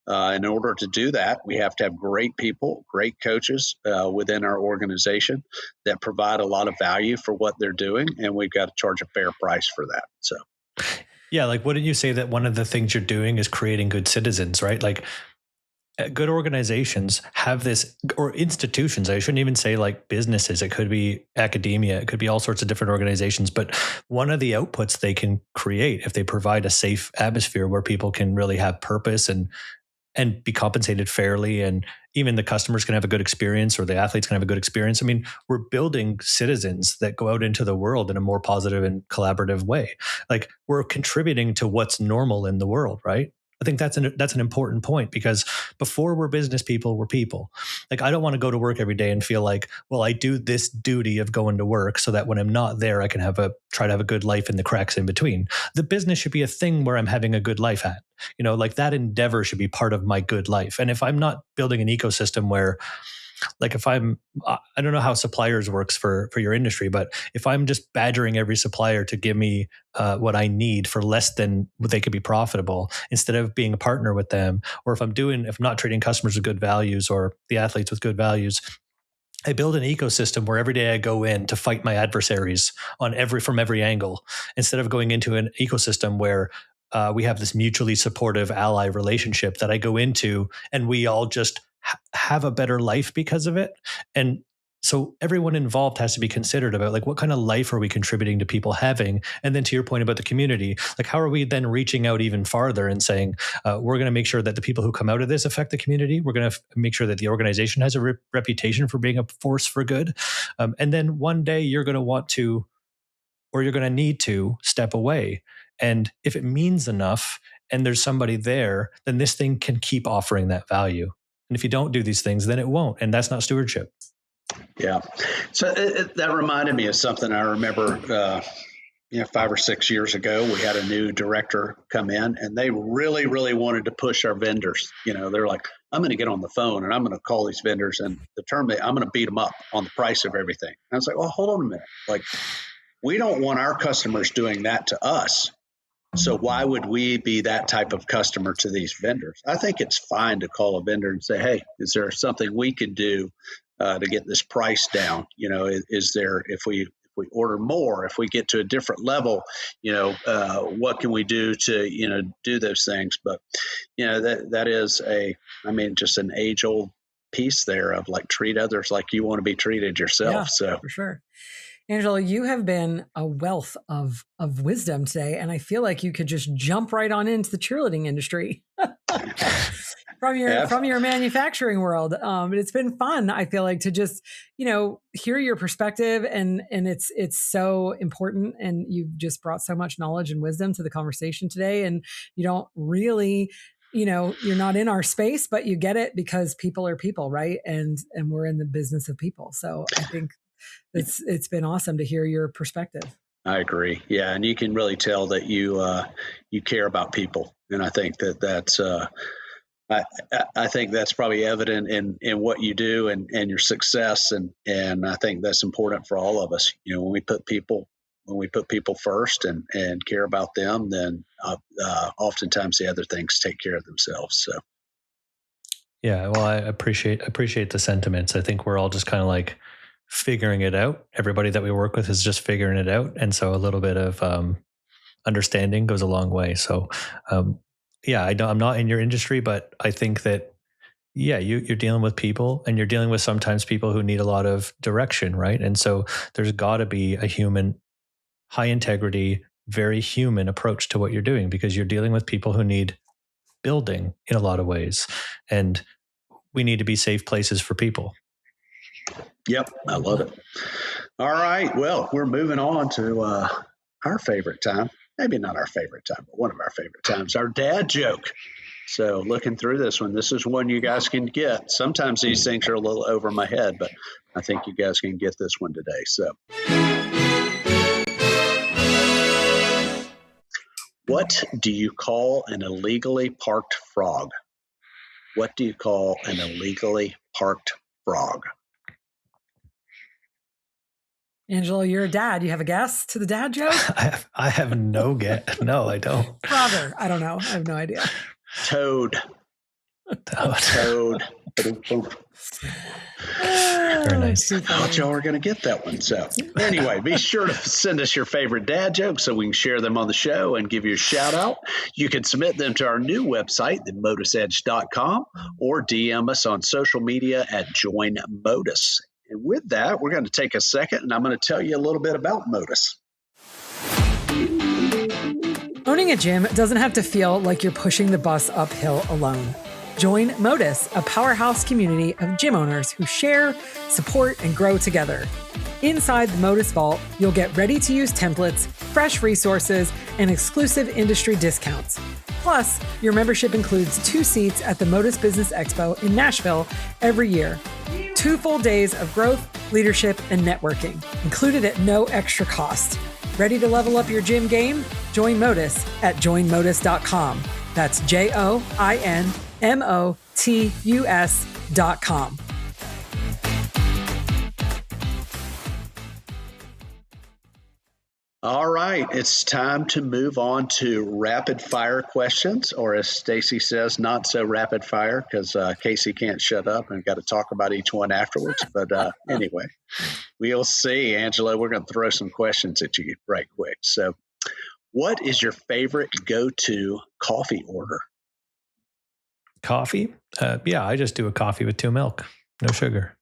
C: In order to do that, we have to have great people, great coaches within our organization that provide a lot of value for what they're doing, and we've got to charge a fair price for that. So.
D: Yeah, like wouldn't you say that one of the things you're doing is creating good citizens, right? Like good organizations have this, or institutions, I shouldn't even say like businesses. It could be academia. It could be all sorts of different organizations. But one of the outputs they can create, if they provide a safe atmosphere where people can really have purpose and be compensated fairly, and even the customers can have a good experience, or the athletes can have a good experience. We're building citizens that go out into the world in a more positive and collaborative way. Like we're contributing to what's normal in the world, right? I think that's an important point, because before we're business people, we're people. Like I don't want to go to work every day and feel like, well, I do this duty of going to work so that when I'm not there, I can try to have a good life in the cracks in between. The business should be a thing where I'm having a good life at. Like that endeavor should be part of my good life. And if I'm not building an ecosystem where, like I don't know how suppliers works for your industry, but if I'm just badgering every supplier to give me what I need for less than what they could be profitable, instead of being a partner with them, or if I'm not treating customers with good values or the athletes with good values, I build an ecosystem where every day I go in to fight my adversaries from every angle, instead of going into an ecosystem where we have this mutually supportive ally relationship that I go into, and we all just have a better life because of it. And so everyone involved has to be considered about like, what kind of life are we contributing to people having? And then to your point about the community, like how are we then reaching out even farther and saying, we're going to make sure that the people who come out of this affect the community. We're going to make sure that the organization has a reputation for being a force for good. And then one day you're going to want to, or you're going to need to step away. And if it means enough and there's somebody there, then this thing can keep offering that value. And if you don't do these things, then it won't. And that's not stewardship.
C: Yeah. So that reminded me of something I remember, 5 or 6 years ago. We had a new director come in, and they really, really wanted to push our vendors. They're like, I'm going to get on the phone and I'm going to call these vendors and I'm going to beat them up on the price of everything. And I was like, well, hold on a minute. Like, we don't want our customers doing that to us. So why would we be that type of customer to these vendors? I think it's fine to call a vendor and say, hey, is there something we could do to get this price down? Is there, if we order more, if we get to a different level, what can we do to, do those things? But, that is just an age old piece there of like, treat others like you want to be treated yourself.
B: Yeah,
C: so
B: for sure. Angelo, you have been a wealth of wisdom today, and I feel like you could just jump right on into the cheerleading industry from your manufacturing world. It's been fun. I feel like to just hear your perspective, and it's so important. And you've just brought so much knowledge and wisdom to the conversation today. And you don't really, you're not in our space, but you get it because people are people, right? And we're in the business of people. So I think it's been awesome to hear your perspective.
C: I agree. Yeah. And you can really tell that you care about people. And I think that's, I think that's probably evident in what you do and your success. And I think that's important for all of us. When we put people first and care about them, then oftentimes the other things take care of themselves. So.
D: Yeah. Well, I appreciate the sentiments. I think we're all just kind of like figuring it out. Everybody that we work with is just figuring it out. And so a little bit of understanding goes a long way. So I'm not in your industry, but I think that, you're dealing with people, and you're dealing with sometimes people who need a lot of direction, right? And so there's got to be a human, high integrity, very human approach to what you're doing, because you're dealing with people who need building in a lot of ways. And we need to be safe places for people.
C: Yep, I love it. All right, well, we're moving on to our favorite time. Maybe not our favorite time, but one of our favorite times, our dad joke. So looking through this one, this is one you guys can get. Sometimes these things are a little over my head, but I think you guys can get this one today. So, what do you call an illegally parked frog? What do you call an illegally parked frog?
B: Angelo, you're a dad. You have a guess to the dad joke?
D: I have no guess. No, I don't.
B: Frogger. I don't know. I have no idea.
C: Toad. Toad.
D: Very nice.
C: I thought y'all were going to get that one. So anyway, be sure to send us your favorite dad jokes so we can share them on the show and give you a shout out. You can submit them to our new website, the MotUSEdge.com, or DM us on social media at Join Modus. And with that, we're going to take a second, and I'm going to tell you a little bit about Modus.
B: Owning a gym doesn't have to feel like you're pushing the bus uphill alone. Join Modus, a powerhouse community of gym owners who share, support, and grow together. Inside the Modus Vault, you'll get ready-to-use templates, fresh resources, and exclusive industry discounts. Plus, your membership includes 2 seats at the Modus Business Expo in Nashville every year. 2 full days of growth, leadership, and networking, included at no extra cost. Ready to level up your gym game? Join Modus at joinmodus.com. That's JOINMOTUS.com.
C: All right, it's time to move on to rapid fire questions, or as Stacy says, not so rapid fire, because Casey can't shut up and got to talk about each one afterwards. But anyway, we'll see. Angelo, we're going to throw some questions at you right quick. So what is your favorite go-to coffee order?
D: Coffee? I just do a coffee with 2 milk, no sugar.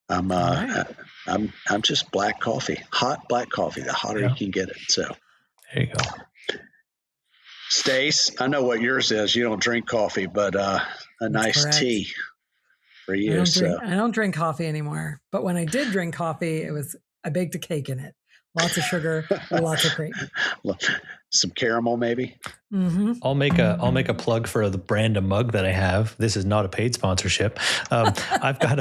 C: I'm just black coffee, hot black coffee, the hotter you can get it. So
D: there you go.
C: Stace, I know what yours is. You don't drink coffee, but a nice tea for you.
B: I don't drink coffee anymore. But when I did drink coffee, I baked a cake in it. Lots of sugar, lots of cream.
C: Some caramel, maybe.
B: Mm-hmm.
D: I'll make a plug for the brand of mug that I have. This is not a paid sponsorship. I've got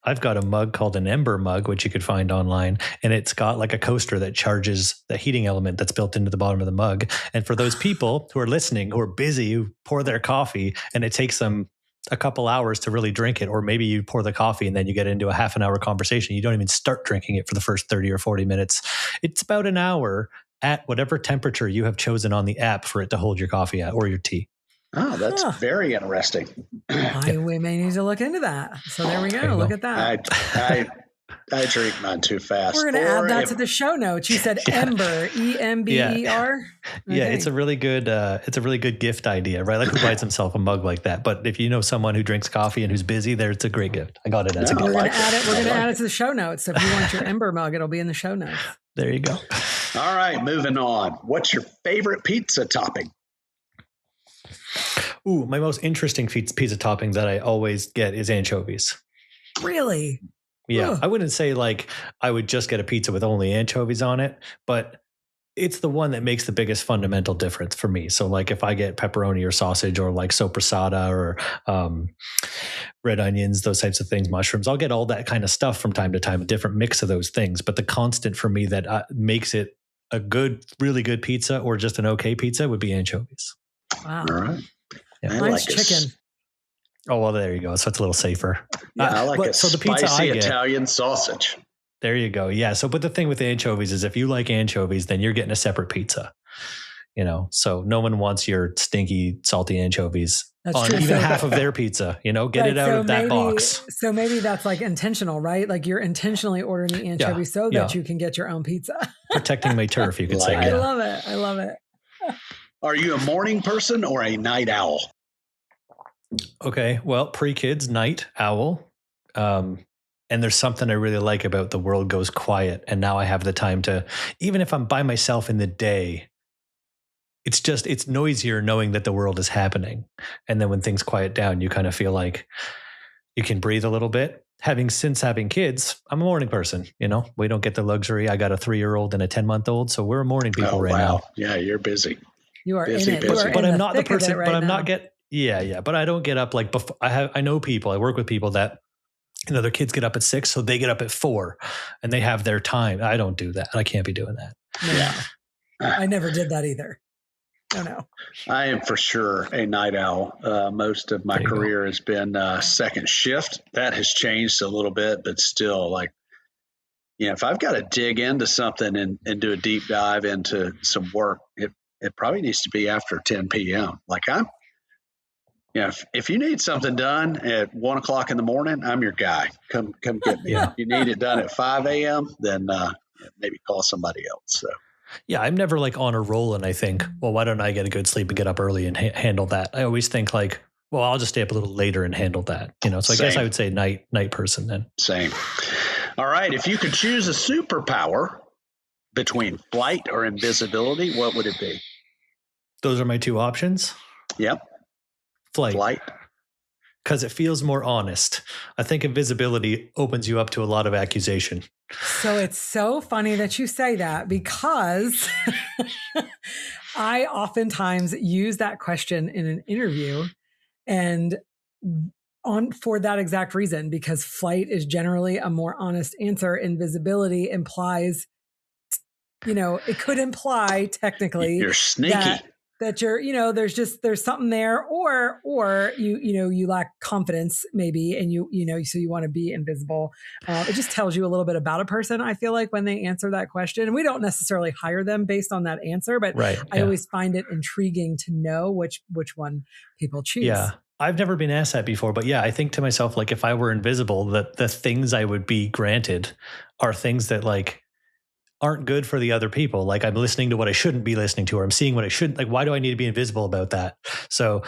D: I've got a mug called an Ember mug, which you could find online. And it's got like a coaster that charges the heating element that's built into the bottom of the mug. And for those people who are listening, who are busy, who pour their coffee and it takes them a couple hours to really drink it, or maybe you pour the coffee and then you get into a half an hour conversation. You don't even start drinking it for the first 30 or 40 minutes. It's about an hour at whatever temperature you have chosen on the app for it to hold your coffee at or your tea.
C: Oh, that's very interesting.
B: We may need to look into that. So there we go. Look at that.
C: I drink mine too fast.
B: We're going to add that to the show notes. You said Ember, EMBER.
D: Okay. Yeah, it's a really good gift idea, right? Like who buys himself a mug like that? But if you know someone who drinks coffee and who's busy, it's a great gift. I got it.
B: We're going to add it. We're going to add it to the show notes. So if you want your Ember mug, it'll be in the show notes.
D: There you go.
C: All right, moving on. What's your favorite pizza topping?
D: Ooh, my most interesting pizza topping that I always get is anchovies.
B: Really?
D: Yeah. Ugh. I wouldn't say like I would just get a pizza with only anchovies on it, but it's the one that makes the biggest fundamental difference for me. So like if I get pepperoni or sausage or like sopressata or red onions, those types of things, mushrooms, I'll get all that kind of stuff from time to time, a different mix of those things. But the constant for me that makes it a good, really good pizza or just an okay pizza would be anchovies.
B: Wow.
C: All right.
D: Yeah.
B: Mine's chicken.
D: Oh, well, there you go. So it's a little safer.
C: Yeah, I like
D: so the pizza
C: spicy
D: I get,
C: Italian sausage.
D: There you go. Yeah. So, but the thing with the anchovies is if you like anchovies, then you're getting a separate pizza, so no one wants your stinky, salty anchovies on even half of their pizza, get it out of that box.
B: So maybe that's like intentional, right? Like you're intentionally ordering the anchovies that you can get your own pizza.
D: Protecting my turf, you could say.
B: I love it. I love it.
C: Are you a morning person or a night owl?
D: Okay. Well, pre-kids, night owl. And there's something I really like about the world goes quiet. And now I have the time to, even if I'm by myself in the day, it's noisier knowing that the world is happening. And then when things quiet down, you kind of feel like you can breathe a little bit. Since having kids, I'm a morning person. We don't get the luxury. I got a 3-year-old and a 10-month-old. So we're morning people now.
C: Yeah. You're busy.
B: You are
C: busy,
B: in it.
C: busy.
B: But
D: I'm not the person, but I don't get up like before. I know people, I work with people that, their kids get up at 6, so they get up at 4 and they have their time. I don't do that. I can't be doing that.
B: Yeah. I never did that either. Oh, no.
C: I am for sure a night owl. Most of my career has been second shift. That has changed a little bit, but still like, if I've got to dig into something and do a deep dive into some work, it probably needs to be after 10 p.m. Like if you need something done at 1 o'clock in the morning, I'm your guy. Come get me. If you need it done at 5 a.m., then maybe call somebody else. So.
D: Yeah, I'm never like on a roll and I think, well, why don't I get a good sleep and get up early and handle that? I always think like, well, I'll just stay up a little later and handle that. So I guess I would say night person then.
C: Same. All right. If you could choose a superpower between flight or invisibility, what would it be?
D: Those are my two options.
C: Yep.
D: Flight. Because it feels more honest. I think invisibility opens you up to a lot of accusation.
B: So it's so funny that you say that because I oftentimes use that question in an interview and for that exact reason, because flight is generally a more honest answer. Invisibility implies, it could imply technically
C: you're sneaky.
B: That you're, there's something there, or you lack confidence maybe, and so you want to be invisible. It just tells you a little bit about a person. I feel like when they answer that question, and we don't necessarily hire them based on that answer, but I always find it intriguing to know which one people choose.
D: Yeah. I've never been asked that before, but I think to myself, like if I were invisible, the things I would be granted are things that like aren't good for the other people. Like I'm listening to what I shouldn't be listening to, or I'm seeing what I shouldn't. Like, why do I need to be invisible about that? So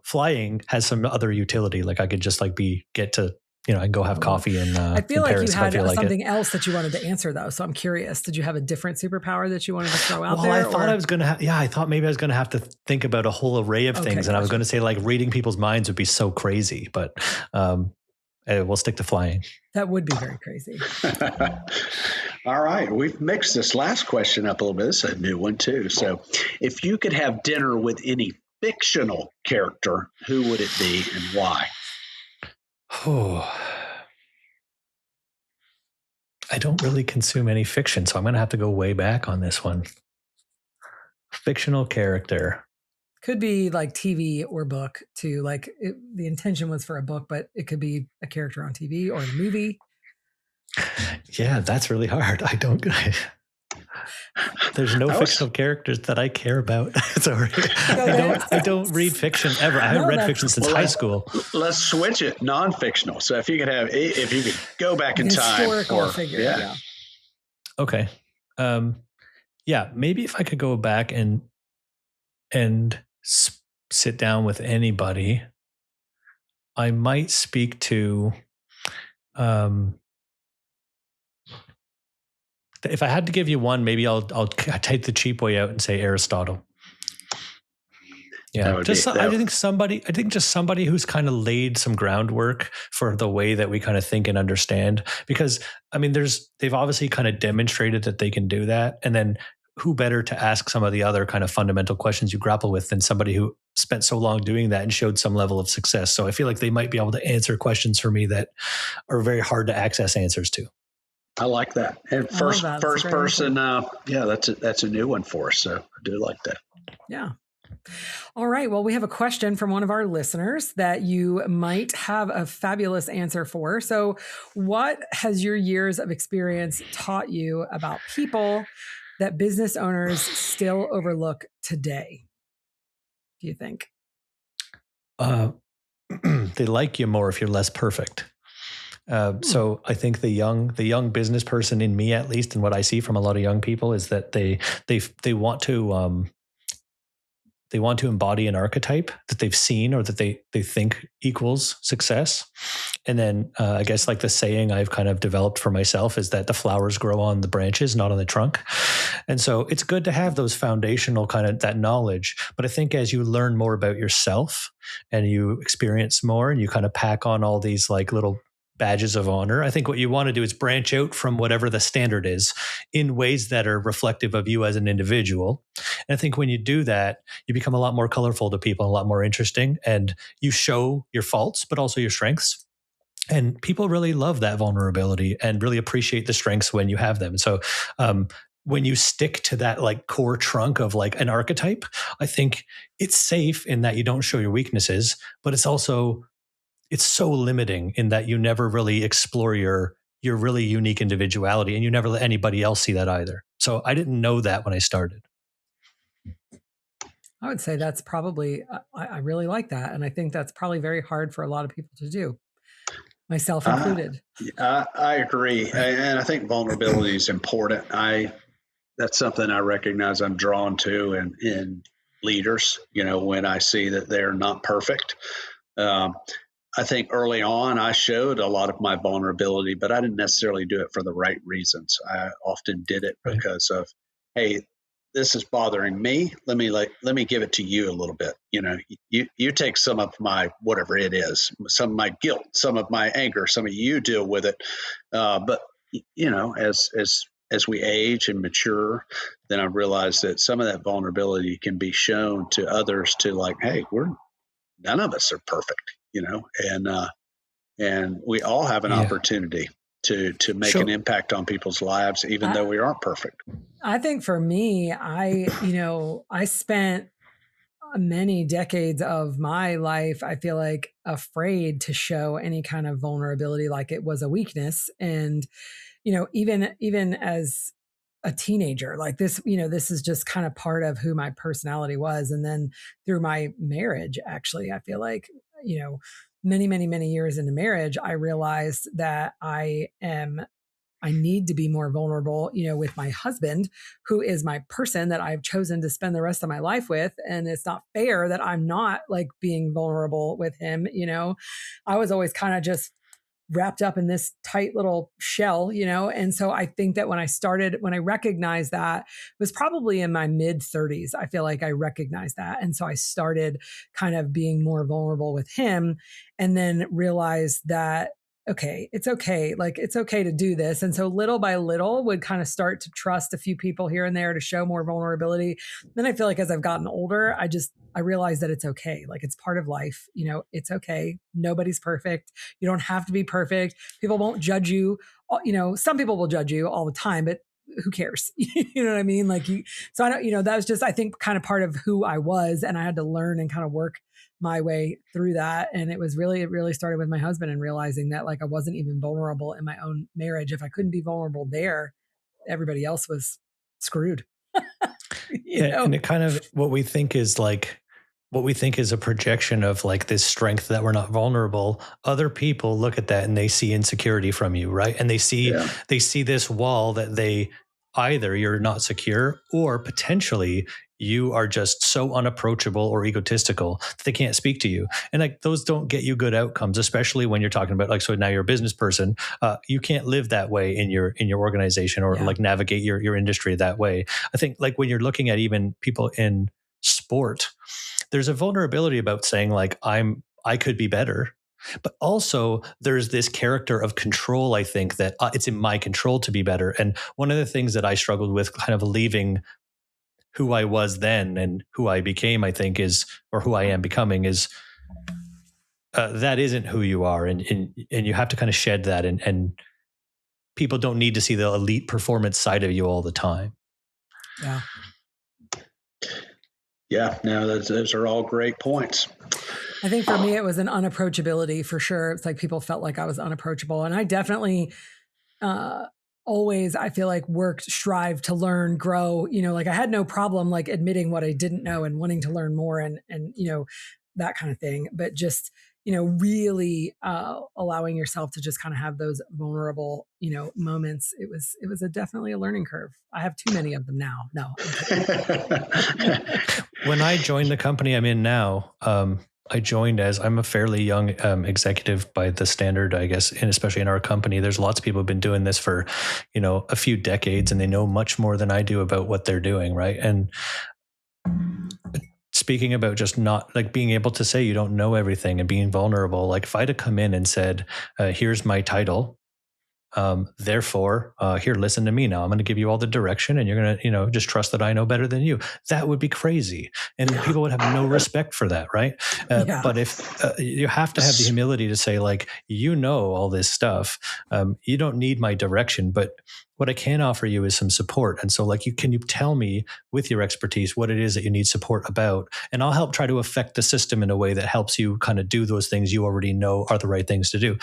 D: flying has some other utility. Like I could just like get to, I can go have coffee in I
B: feel
D: in
B: like
D: Paris
B: you had something else that you wanted to answer though. So I'm curious, did you have a different superpower that you wanted to throw out there?
D: Well, I thought I was going to I thought maybe I was going to have to think about a whole array of things. And I was going to say like reading people's minds would be so crazy, but we'll stick to flying.
B: That would be very crazy.
C: All right. We've mixed this last question up a little bit. This is a new one too. So if you could have dinner with any fictional character, who would it be and why?
D: Oh, I don't really consume any fiction, so I'm going to have to go way back on this one. Fictional character.
B: Could be like TV or book too. Like the intention was for a book, but it could be a character on TV or a movie.
D: Yeah, that's really hard. There's no fictional characters that I care about. Sorry. I don't read fiction ever. I haven't read fiction since high school.
C: Let's switch it non-fictional. So if you could go back in time.
B: Historical figure. Yeah.
D: Okay. Yeah, maybe if I could go back and sit down with anybody, I might speak to, if I had to give you one, maybe I'll take the cheap way out and say Aristotle. Yeah, I think just somebody who's kind of laid some groundwork for the way that we kind of think and understand. Because I mean, they've obviously kind of demonstrated that they can do that, and then who better to ask some of the other kind of fundamental questions you grapple with than somebody who spent so long doing that and showed some level of success. So I feel like they might be able to answer questions for me that are very hard to access answers to.
C: I like that. And first person, that's a new one for us. So I do like that.
B: Yeah. All right. Well, we have a question from one of our listeners that you might have a fabulous answer for. So what has your years of experience taught you about people that business owners still overlook today, do you think?
D: They like you more if you're less perfect. So I think the young business person in me, at least, and what I see from a lot of young people, is that they want to embody an archetype that they've seen or that they think equals success. And then I guess like the saying I've kind of developed for myself is that the flowers grow on the branches, not on the trunk. And so it's good to have those foundational kind of that knowledge. But I think as you learn more about yourself and you experience more and you kind of pack on all these like little badges of honor, I think what you want to do is branch out from whatever the standard is in ways that are reflective of you as an individual. And I think when you do that, you become a lot more colorful to people, a lot more interesting, and you show your faults, but also your strengths. And people really love that vulnerability and really appreciate the strengths when you have them. So when you stick to that like core trunk of like an archetype, I think it's safe in that you don't show your weaknesses, but it's so limiting in that you never really explore your really unique individuality, and you never let anybody else see that either. So I didn't know that when I started.
B: I would say that's probably, I really like that. And I think that's probably very hard for a lot of people to do, myself included.
C: I agree. And I think vulnerability is important. That's something I recognize I'm drawn to in leaders, when I see that they're not perfect. I think early on I showed a lot of my vulnerability, but I didn't necessarily do it for the right reasons. I often did it because of, hey, this is bothering me. Let me give it to you a little bit. You take some of my, whatever it is, some of my guilt, some of my anger, some of you deal with it. But as we age and mature, then I realized that some of that vulnerability can be shown to others to like, hey, none of us are perfect, and we all have an opportunity to make an impact on people's lives, even though we aren't perfect.
B: I think for me, I spent many decades of my life, I feel like, afraid to show any kind of vulnerability, like it was a weakness. And, even as a teenager, like this, this is just kind of part of who my personality was. And then through my marriage, actually, I feel like, many, many, many years into marriage, I realized that I need to be more vulnerable, with my husband, who is my person that I've chosen to spend the rest of my life with. And it's not fair that I'm not like being vulnerable with him. I was always kind of just wrapped up in this tight little shell, And so I think that when I recognized that, it was probably in my mid 30s. I feel like I recognized that. And so I started kind of being more vulnerable with him, and then realized that okay, it's okay. Like, it's okay to do this. And so little by little would kind of start to trust a few people here and there to show more vulnerability. Then I feel like as I've gotten older, I realize that it's okay. Like, it's part of life. It's okay. Nobody's perfect. You don't have to be perfect. People won't judge you. Some people will judge you all the time, but who cares? You know what I mean? So I don't, that was just, I think, kind of part of who I was. And I had to learn and kind of work my way through that. And it really started with my husband and realizing that I wasn't even vulnerable in my own marriage. If I couldn't be vulnerable there, everybody else was screwed.
D: And it kind of, what we think is a projection of this strength that we're not vulnerable. Other people look at that and they see insecurity from you, right? And they see this wall that either you're not secure or potentially you are just so unapproachable or egotistical that they can't speak to you. And those don't get you good outcomes, especially when you're talking about so now you're a business person. You can't live that way in your organization or navigate your industry that way. I think when you're looking at even people in sport, there's a vulnerability about saying I could be better. But also there's this character of control, I think, that it's in my control to be better. And one of the things that I struggled with kind of leaving who I was then and who I became, I think or who I am becoming is that isn't who you are. And you have to kind of shed that and people don't need to see the elite performance side of you all the time.
B: Yeah.
C: Yeah, no, those are all great points.
B: I think for me, it was an unapproachability for sure. It's people felt like I was unapproachable. And I definitely always, I feel strive to learn, grow, I had no problem admitting what I didn't know and wanting to learn more and that kind of thing. But just, really allowing yourself to just kind of have those vulnerable, moments. It was definitely a learning curve. I have too many of them now. No.
D: When I joined the company I'm in now, I joined as I'm a fairly young executive by the standard, I guess, and especially in our company. There's lots of people who've been doing this for, a few decades, and they know much more than I do about what they're doing, right? And speaking about just not being able to say you don't know everything and being vulnerable, if I had to come in and said, here's my title, therefore, here, listen to me now. I'm going to give you all the direction and you're going to, just trust that I know better than you. That would be crazy. And people would have no respect for that. Right. But if you have to have the humility to say all this stuff, you don't need my direction, but what I can offer you is some support. And so can you tell me with your expertise what it is that you need support about? And I'll help try to affect the system in a way that helps you kind of do those things you already know are the right things to do.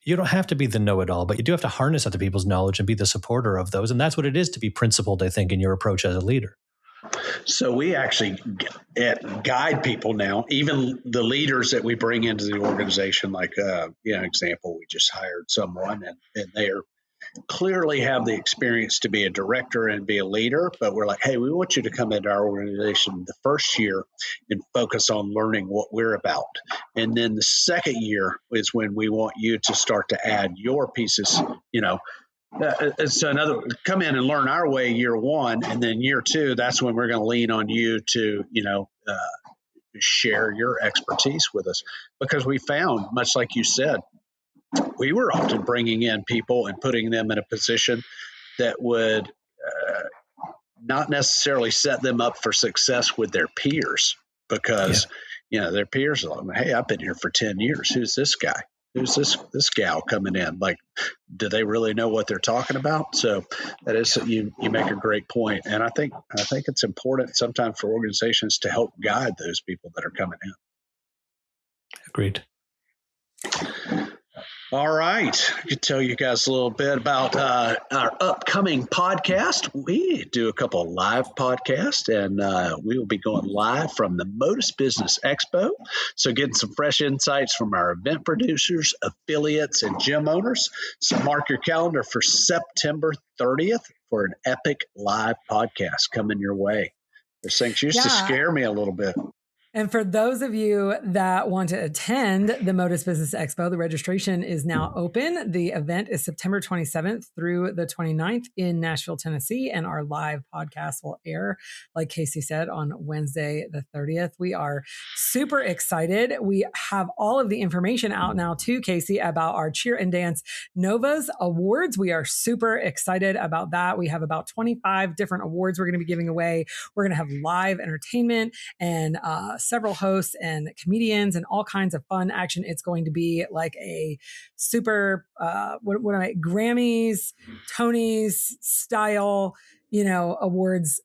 D: You don't have to be the know-it-all, but you do have to harness other people's knowledge and be the supporter of those. And that's what it is to be principled, I think, in your approach as a leader.
C: So we actually guide people now, even the leaders that we bring into the organization, example, we just hired someone and they are clearly have the experience to be a director and be a leader, but we're hey, we want you to come into our organization the first year and focus on learning what we're about. And then the second year is when we want you to start to add your pieces, so come in and learn our way year one, and then year two, that's when we're going to lean on you to, share your expertise with us. Because we found, much like you said, we were often bringing in people and putting them in a position that would not necessarily set them up for success with their peers because, their peers are hey, I've been here for 10 years. Who's this guy? Who's this gal coming in? Do they really know what they're talking about? So that is, you make a great point. And I think it's important sometimes for organizations to help guide those people that are coming in.
D: Agreed.
C: All right. I could tell you guys a little bit about our upcoming podcast. We do a couple of live podcasts, and we will be going live from the MotUS Business Expo. So getting some fresh insights from our event producers, affiliates, and gym owners. So mark your calendar for September 30th for an epic live podcast coming your way. Those things used to scare me a little bit.
B: And for those of you that want to attend the Modus Business Expo, the registration is now open. The event is September 27th through the 29th in Nashville, Tennessee, and our live podcast will air, like Casey said, on Wednesday, the 30th. We are super excited. We have all of the information out now too, Casey, about our Cheer and Dance Novas Awards. We are super excited about that. We have about 25 different awards we're going to be giving away. We're going to have live entertainment and several hosts and comedians and all kinds of fun action. It's going to be like a super, Grammys, Tonys style, awards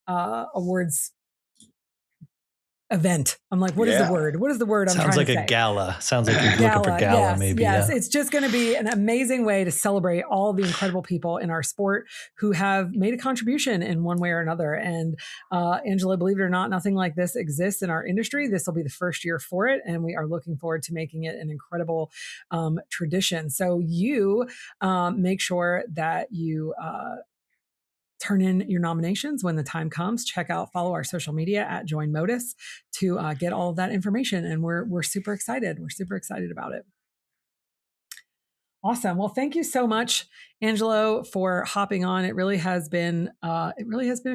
B: event. I'm like, what is the word? What is the word I'm trying to say?
D: Sounds like a gala. Sounds like you're looking for gala, maybe.
B: Yes, yeah. It's just going to be an amazing way to celebrate all the incredible people in our sport who have made a contribution in one way or another. And Angelo, believe it or not, nothing like this exists in our industry. This will be the first year for it, and we are looking forward to making it an incredible tradition. So you make sure that you turn in your nominations when the time comes. Follow our social media at Join Modus to get all of that information. And we're super excited. We're super excited about it. Awesome. Well, thank you so much, Angelo, for hopping on. It really has been a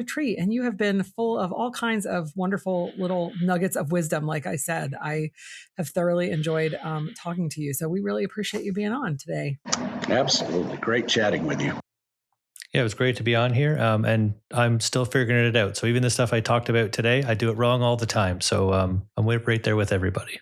B: treat. And you have been full of all kinds of wonderful little nuggets of wisdom. Like I said, I have thoroughly enjoyed talking to you. So we really appreciate you being on today. Absolutely. Great chatting with you.
D: Yeah, it was great to be on here. And I'm still figuring it out. So even the stuff I talked about today, I do it wrong all the time. So I'm right there with everybody.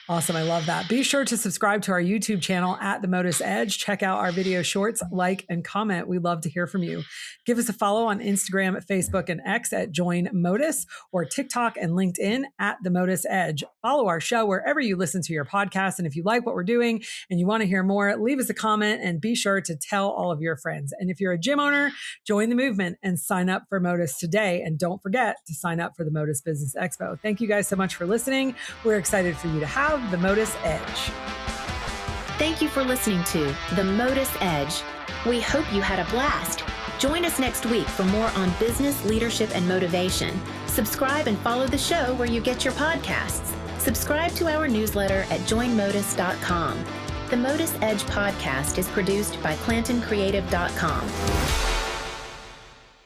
B: Awesome. I love that. Be sure to subscribe to our YouTube channel at the MotUS Edge. Check out our video shorts, like, and comment. We'd love to hear from you. Give us a follow on Instagram, Facebook, and X at Join Modus, or TikTok and LinkedIn at the MotUS Edge. Follow our show wherever you listen to your podcast. And if you like what we're doing and you want to hear more, leave us a comment and be sure to tell all of your friends. And if you're a gym owner, join the movement and sign up for Modus today. And don't forget to sign up for the Modus Business Expo. Thank you guys so much for listening. We're excited for you to have the MotUS Edge.
A: Thank you for listening to the MotUS Edge. We hope you had a blast. Join us next week for more on business, leadership, and motivation. Subscribe and follow the show where you get your podcasts. Subscribe to our newsletter at joinmodus.com. The MotUS Edge podcast is produced by ClantonCreative.com.